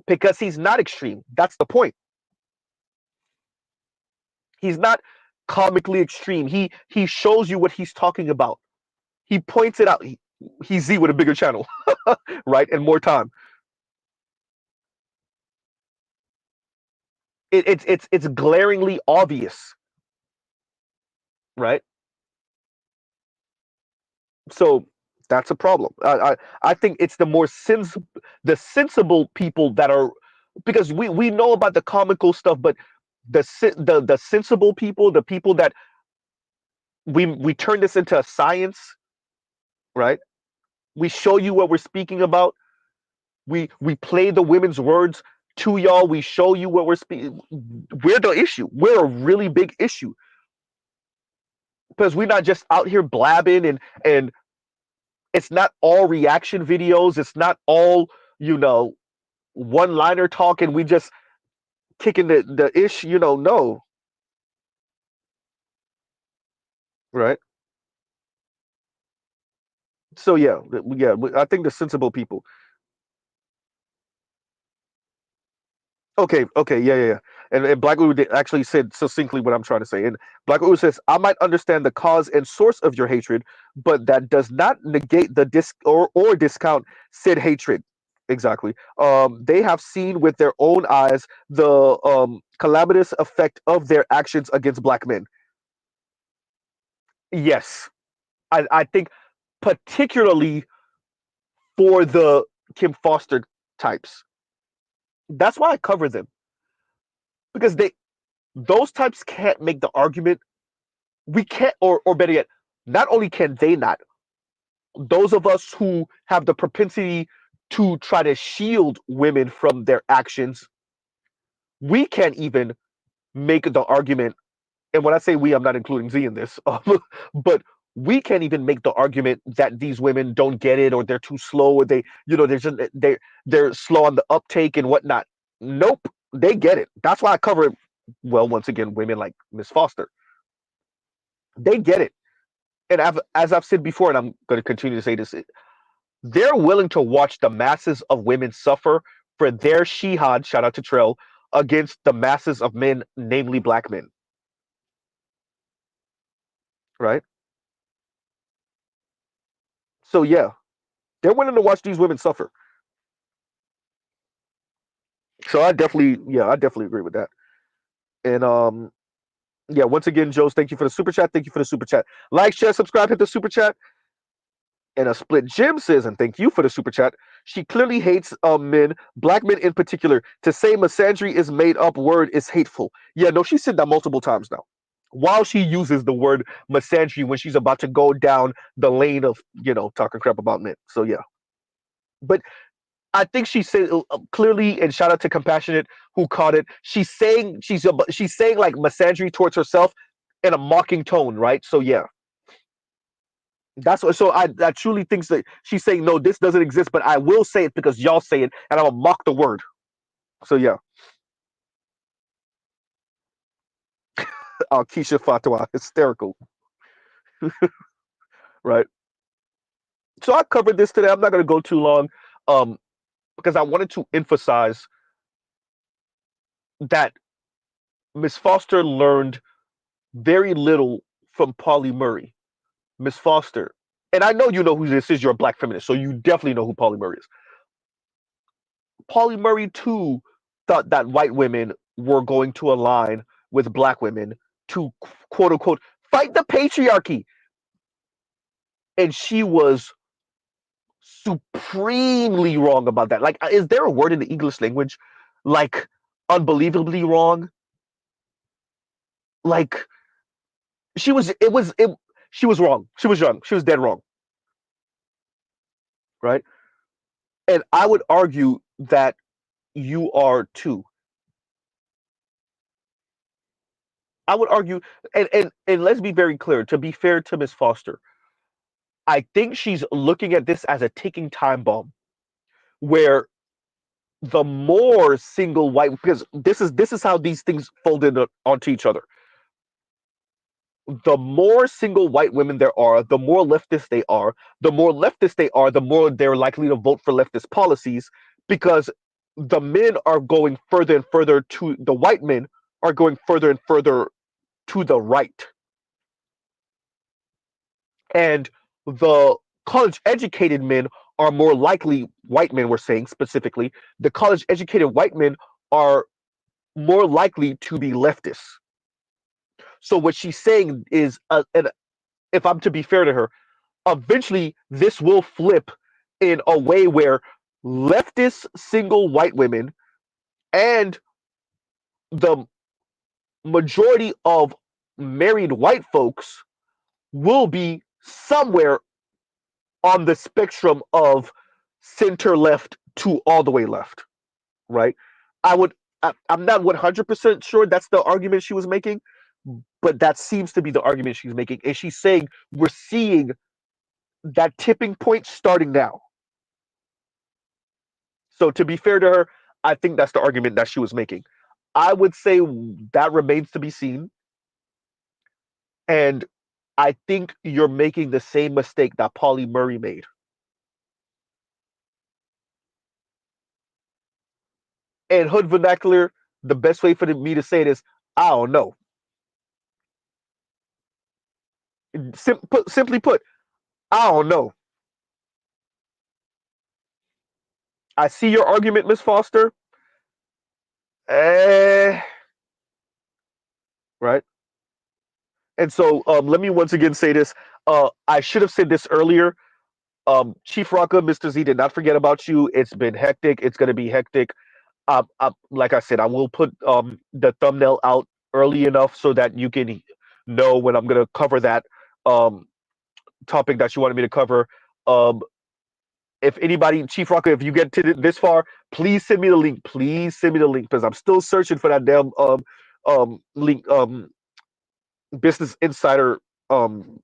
Speaker 1: because he's not extreme. That's the point. He's not comically extreme. He shows you what he's talking about. He points it out. He's Z with a bigger channel, right, and more time. It's glaringly obvious, right? So that's a problem. I think it's the sensible people that are, because we know about the comical stuff, but the sensible people, the people that we turn this into a science, right? We show you what we're speaking about. We play the women's words to y'all. We show you what we're speaking. We're the issue. We're a really big issue because we're not just out here blabbing and it's not all reaction videos. It's not all one liner talk and we just kicking the ish. No, right? So yeah. I think the sensible people. Okay, yeah. And Black Uwu actually said succinctly what I'm trying to say. And Black Uwu says, I might understand the cause and source of your hatred, but that does not negate the or discount said hatred. Exactly. They have seen with their own eyes the calamitous effect of their actions against black men. Yes, I think particularly for the Kim Foster types. That's why I cover them because those types can't make the argument. We can't, or better yet, not only can they not, those of us who have the propensity to try to shield women from their actions, we can't even make the argument. And when I say we, I'm not including Z in this, but we can't even make the argument that these women don't get it or they're too slow or they're slow on the uptake and whatnot. Nope. They get it. That's why I cover it. Well, once again, women like Miss Foster, they get it. And as I've said before, and I'm going to continue to say this, they're willing to watch the masses of women suffer for their shihad, shout out to Trell, against the masses of men, namely black men. Right? So yeah, they're willing to watch these women suffer. So I definitely agree with that. And yeah, once again, Joes, thank you for the super chat. Thank you for the super chat. Like, share, subscribe, hit the super chat. And a split Jim says, and thank you for the super chat. She clearly hates men, black men in particular. To say misandry is made up word is hateful. Yeah, no, she said that multiple times now. While she uses the word misandry when she's about to go down the lane of, talking crap about men. So yeah. But I think she said clearly, and shout out to Compassionate who caught it. She's saying like misandry towards herself in a mocking tone, right? So yeah, that's what. So I truly think that she's saying no, this doesn't exist, but I will say it because y'all say it, and I will mock the word. So yeah, Keisha Fatwa, hysterical, right? So I covered this today. I'm not going to go too long, um, because I wanted to emphasize that Miss Foster learned very little from Pauli Murray. Miss Foster, and I know you know who this is. You're a black feminist, so you definitely know who Pauli Murray is. Pauli Murray too thought that white women were going to align with black women to quote unquote fight the patriarchy, and she was supremely wrong about that. Like, is there a word in the English language like unbelievably wrong? Like she was, it was, it. She was wrong. She was young. She was dead wrong, right? And I would argue that you are too. I would argue, and let's be very clear. To be fair to Miss Foster, I think she's looking at this as a ticking time bomb, where the more single white, because this is how these things fold in onto each other. The more single white women there are, the more leftist they are. The more leftist they are, the more they're likely to vote for leftist policies, because the men are going further and further to the white men are going further and further to the right. And the college educated men are more likely, white men, we're saying specifically, the college educated white men are more likely to be leftists. So what she's saying is, and if I'm to be fair to her, eventually this will flip in a way where leftist single white women and the majority of married white folks will be somewhere on the spectrum of center left to all the way left, right? I would, I'm not 100% sure that's the argument she was making, but that seems to be the argument she's making. And she's saying we're seeing that tipping point starting now. So to be fair to her, I think that's the argument that she was making. I would say that remains to be seen. And I think you're making the same mistake that Pauli Murray made. In hood vernacular, the best way for me to say it is, I don't know. Simply put, I don't know. I see your argument, Miss Foster. Eh, right. And so let me once again say this. I should have said this earlier. Chief Rocka, Mr. Z did not forget about you. It's been hectic. It's going to be hectic. Like I said, I will put the thumbnail out early enough so that you can know when I'm going to cover that um, topic that you wanted me to cover. Um, if anybody, Chief Rocker, if you get to this far, please send me the link. Please send me the link because I'm still searching for that damn link Business Insider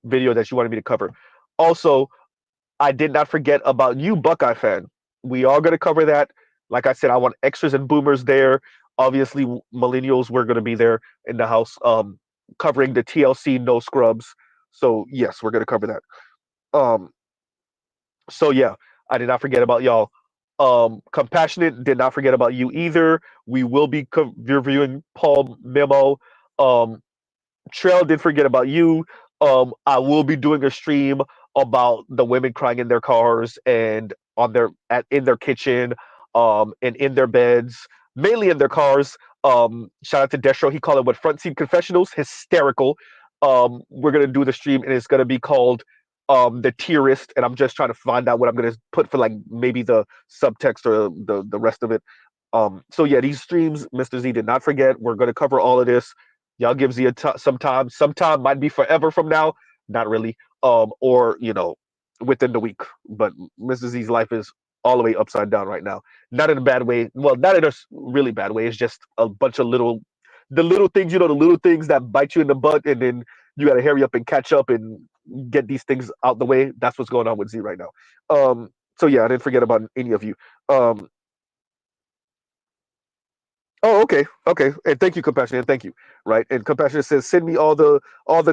Speaker 1: video that you wanted me to cover. Also, I did not forget about you, Buckeye fan. We are going to cover that. Like I said, I want extras and boomers there. Obviously, millennials, we're going to be there in the house, covering the TLC no scrubs. So yes, we're going to cover that. Um, so yeah, I did not forget about y'all. Compassionate did not forget about you either. We will be reviewing Paul Memo. Um, Trail did forget about you. I will be doing a stream about the women crying in their cars and on their in their kitchen, and in their beds, mainly in their cars. Shout out to Destro. He called it what, front seat confessionals. Hysterical. We're gonna do the stream and it's gonna be called the tierist, and I'm just trying to find out what I'm gonna put for like maybe the subtext or the rest of it. So yeah, these streams, Mr. Z did not forget. We're gonna cover all of this. Y'all give Z some time. Some time might be forever from now. Not really. Or within the week. But Mr. Z's life is all the way upside down right now. Not in a bad way. Well, not in a really bad way. It's just a bunch of the little things, the little things that bite you in the butt, and then you got to hurry up and catch up and get these things out the way. That's what's going on with Z right now. So yeah, I didn't forget about any of you. Um, Oh, okay, okay, and thank you, Compassionate. Thank you. Right, and Compassionate says, "Send me all the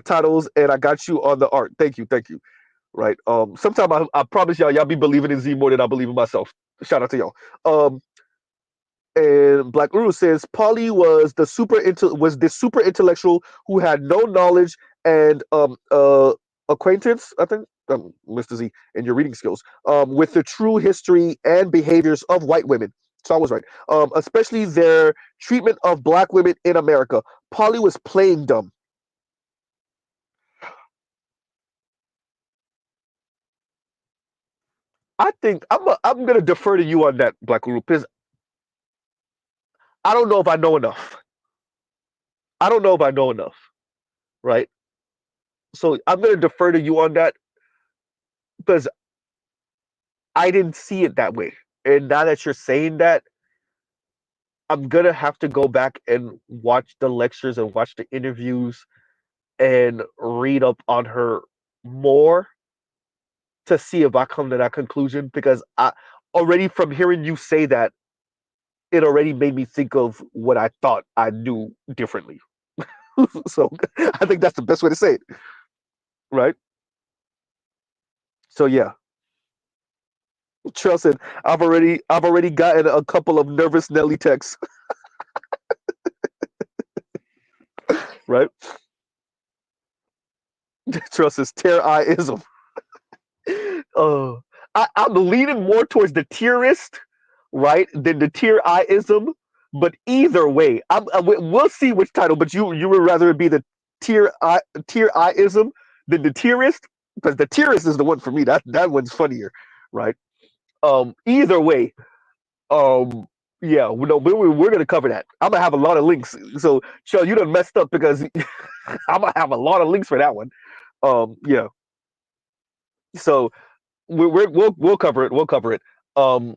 Speaker 1: titles, and I got you on the art. Thank you, thank you." Right. Sometime I promise y'all be believing in Z more than I believe in myself. Shout out to y'all. And Black Uru says, Pauli was this super intellectual who had no knowledge and acquaintance. I think, Mr. Z, and your reading skills, with the true history and behaviors of white women. So I was right. Especially their treatment of black women in America. Pauli was playing dumb. I think I'm gonna defer to you on that, Black Uru, because I don't know if I know enough. I don't know if I know enough. Right. So I'm gonna defer to you on that because I didn't see it that way. And now that you're saying that, I'm gonna have to go back and watch the lectures and watch the interviews and read up on her more to see if I come to that conclusion, because I already, from hearing you say that, it already made me think of what I thought I knew differently. So I think that's the best way to say it, right? So yeah, Trail said, I've already gotten a couple of nervous Nelly texts, right? Trail says tear eye-ism. I'm leaning more towards the tierist, right, than the tier I-ism. But either way, we'll see which title. But you would rather it be the tier I-ism than the tierist, because the tierist is the one for me. That one's funnier, right? Either way, um, yeah, no, we're gonna cover that. I'm gonna have a lot of links. So, Shell, you done messed up because I'm gonna have a lot of links for that one. Yeah. So we'll cover it. We'll cover it. Um,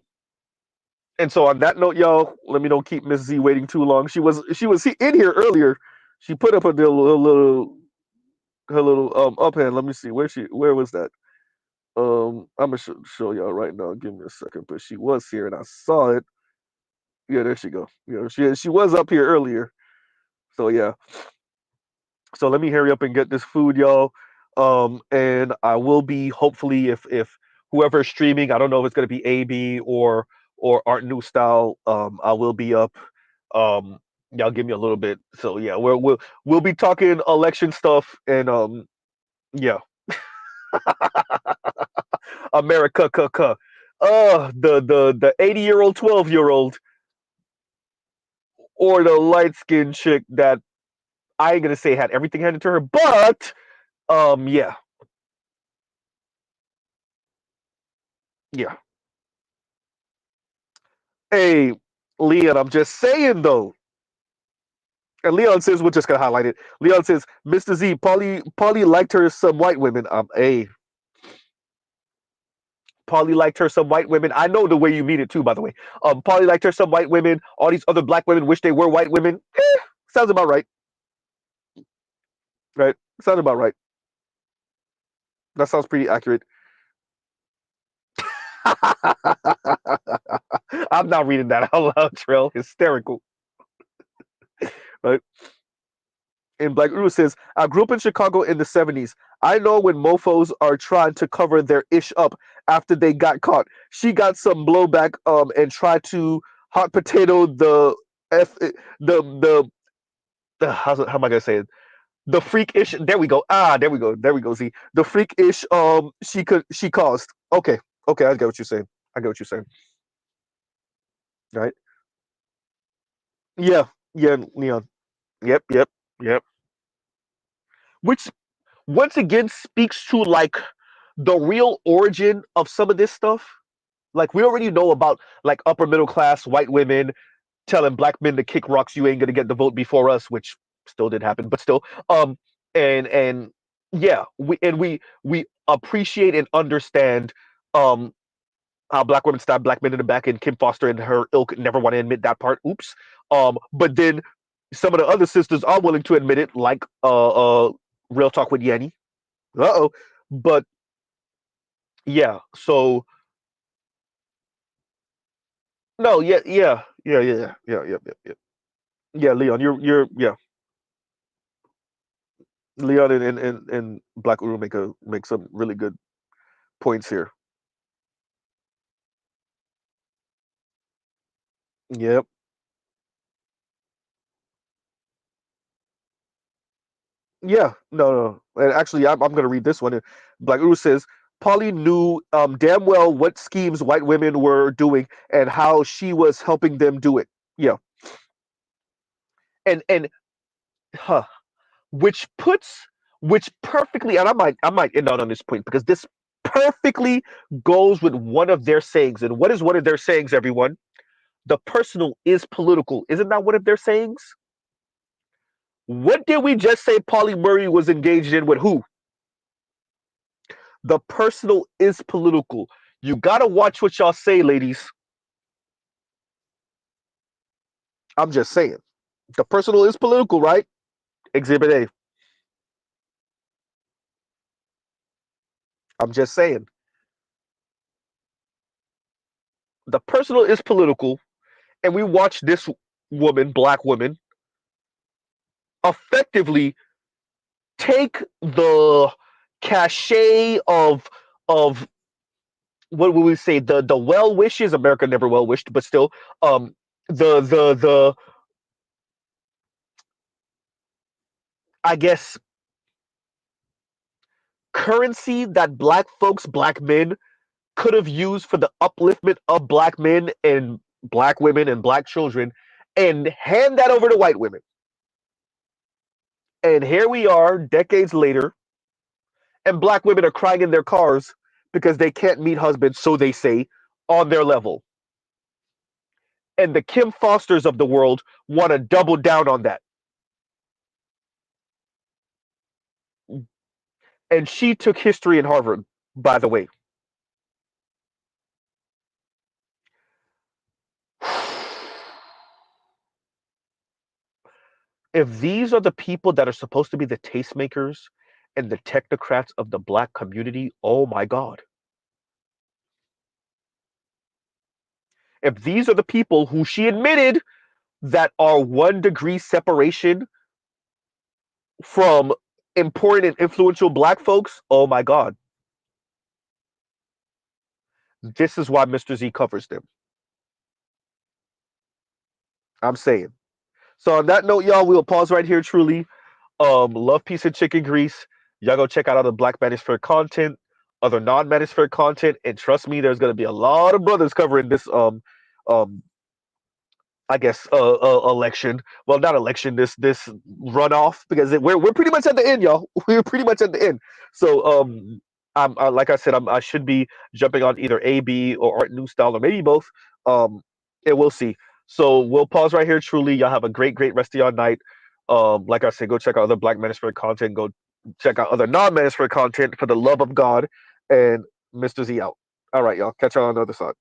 Speaker 1: and so on that note, y'all, let me don't keep Miss Z waiting too long. She was in here earlier. She put up her little uphand. Let me see where was that. I'm gonna show y'all right now. Give me a second. But she was here and I saw it. Yeah, there she go. She was up here earlier. So yeah. So let me hurry up and get this food, y'all. And I will be, hopefully, if whoever's streaming, I don't know if it's gonna be AB or Art New Style. I will be up. Y'all give me a little bit. So yeah, we'll be talking election stuff and yeah, America, the 80-year-old, 12-year-old, or the light skinned chick that I ain't gonna say had everything handed to her, but yeah, yeah. Hey, Leon, I'm just saying though. And Leon says, we're just gonna highlight it. Leon says, Mr. Z, Polly liked her some white women. Polly liked her some white women. I know the way you mean it too, by the way. Polly liked her some white women. All these other black women wish they were white women. Sounds about right. Right? Sounds about right. That sounds pretty accurate. I'm not reading that out loud, Trail. Hysterical. right? And Black Uru says, I grew up in Chicago in the 70s. I know when mofos are trying to cover their ish up after they got caught. She got some blowback and tried to hot potato the F the how am I gonna say it? The freak ish. There we go. There we go. There we go. See the freak ish. She caused. Okay. Okay. I get what you're saying. I get what you're saying. Right. Yeah. Yeah. Leon. Yep. Yep. Yep. Which once again speaks to like the real origin of some of this stuff. Like we already know about like upper middle class white women telling black men to kick rocks, you ain't gonna get the vote before us, which still did happen, but still. And yeah, we appreciate and understand um how black women stab black men in the back, and Kim Foster and her ilk never want to admit that part. Oops. But then some of the other sisters are willing to admit it, like Real Talk with Yanni. Uh-oh. But yeah, so no, yeah. Yeah, Leon, you're yeah. Leon and Black Uru make some really good points here. Yep. Yeah. No, no. And actually, I'm going to read this one. Black Uru says, Pauli knew damn well what schemes white women were doing and how she was helping them do it. Yeah. And huh, which puts which perfectly, and I might end out on this point because this perfectly goes with one of their sayings. And what is one of their sayings, everyone? The personal is political. Isn't that one of their sayings? What did we just say Pauli Murray was engaged in with who? The personal is political. You gotta watch what y'all say, ladies. I'm just saying. The personal is political, right? Exhibit A. I'm just saying. The personal is political, and we watch this woman, black woman, effectively take the cachet of what would we say, the well wishes. America never well wished, but still, the I guess currency that black folks, black men could have used for the upliftment of black men and black women and black children, and hand that over to white women. And here we are decades later, and black women are crying in their cars because they can't meet husbands, so they say, on their level. And the Kim Fosters of the world want to double down on that. And she took history in Harvard, by the way. If these are the people that are supposed to be the tastemakers and the technocrats of the black community, oh my God. If these are the people who she admitted that are 1 degree separation from important and influential black folks, oh my God. This is why Mr. Z covers them. I'm saying. So on that note, y'all, we'll pause right here truly. Love, peace, and chicken grease. Y'all go check out other Black Manosphere content, other non-Manosphere content, and trust me, there's gonna be a lot of brothers covering this um I guess election. Well, not election. This runoff because we're pretty much at the end, y'all. We're pretty much at the end. So I'm like I said, I should be jumping on either AB or Art New Style or maybe both. And we'll see. So we'll pause right here. Truly, y'all have a great rest of your night. Like I said, go check out other Black Manosphere content. Go check out other non-Manosphere content for the love of God. And Mr. Z out. All right, y'all. Catch y'all on the other side.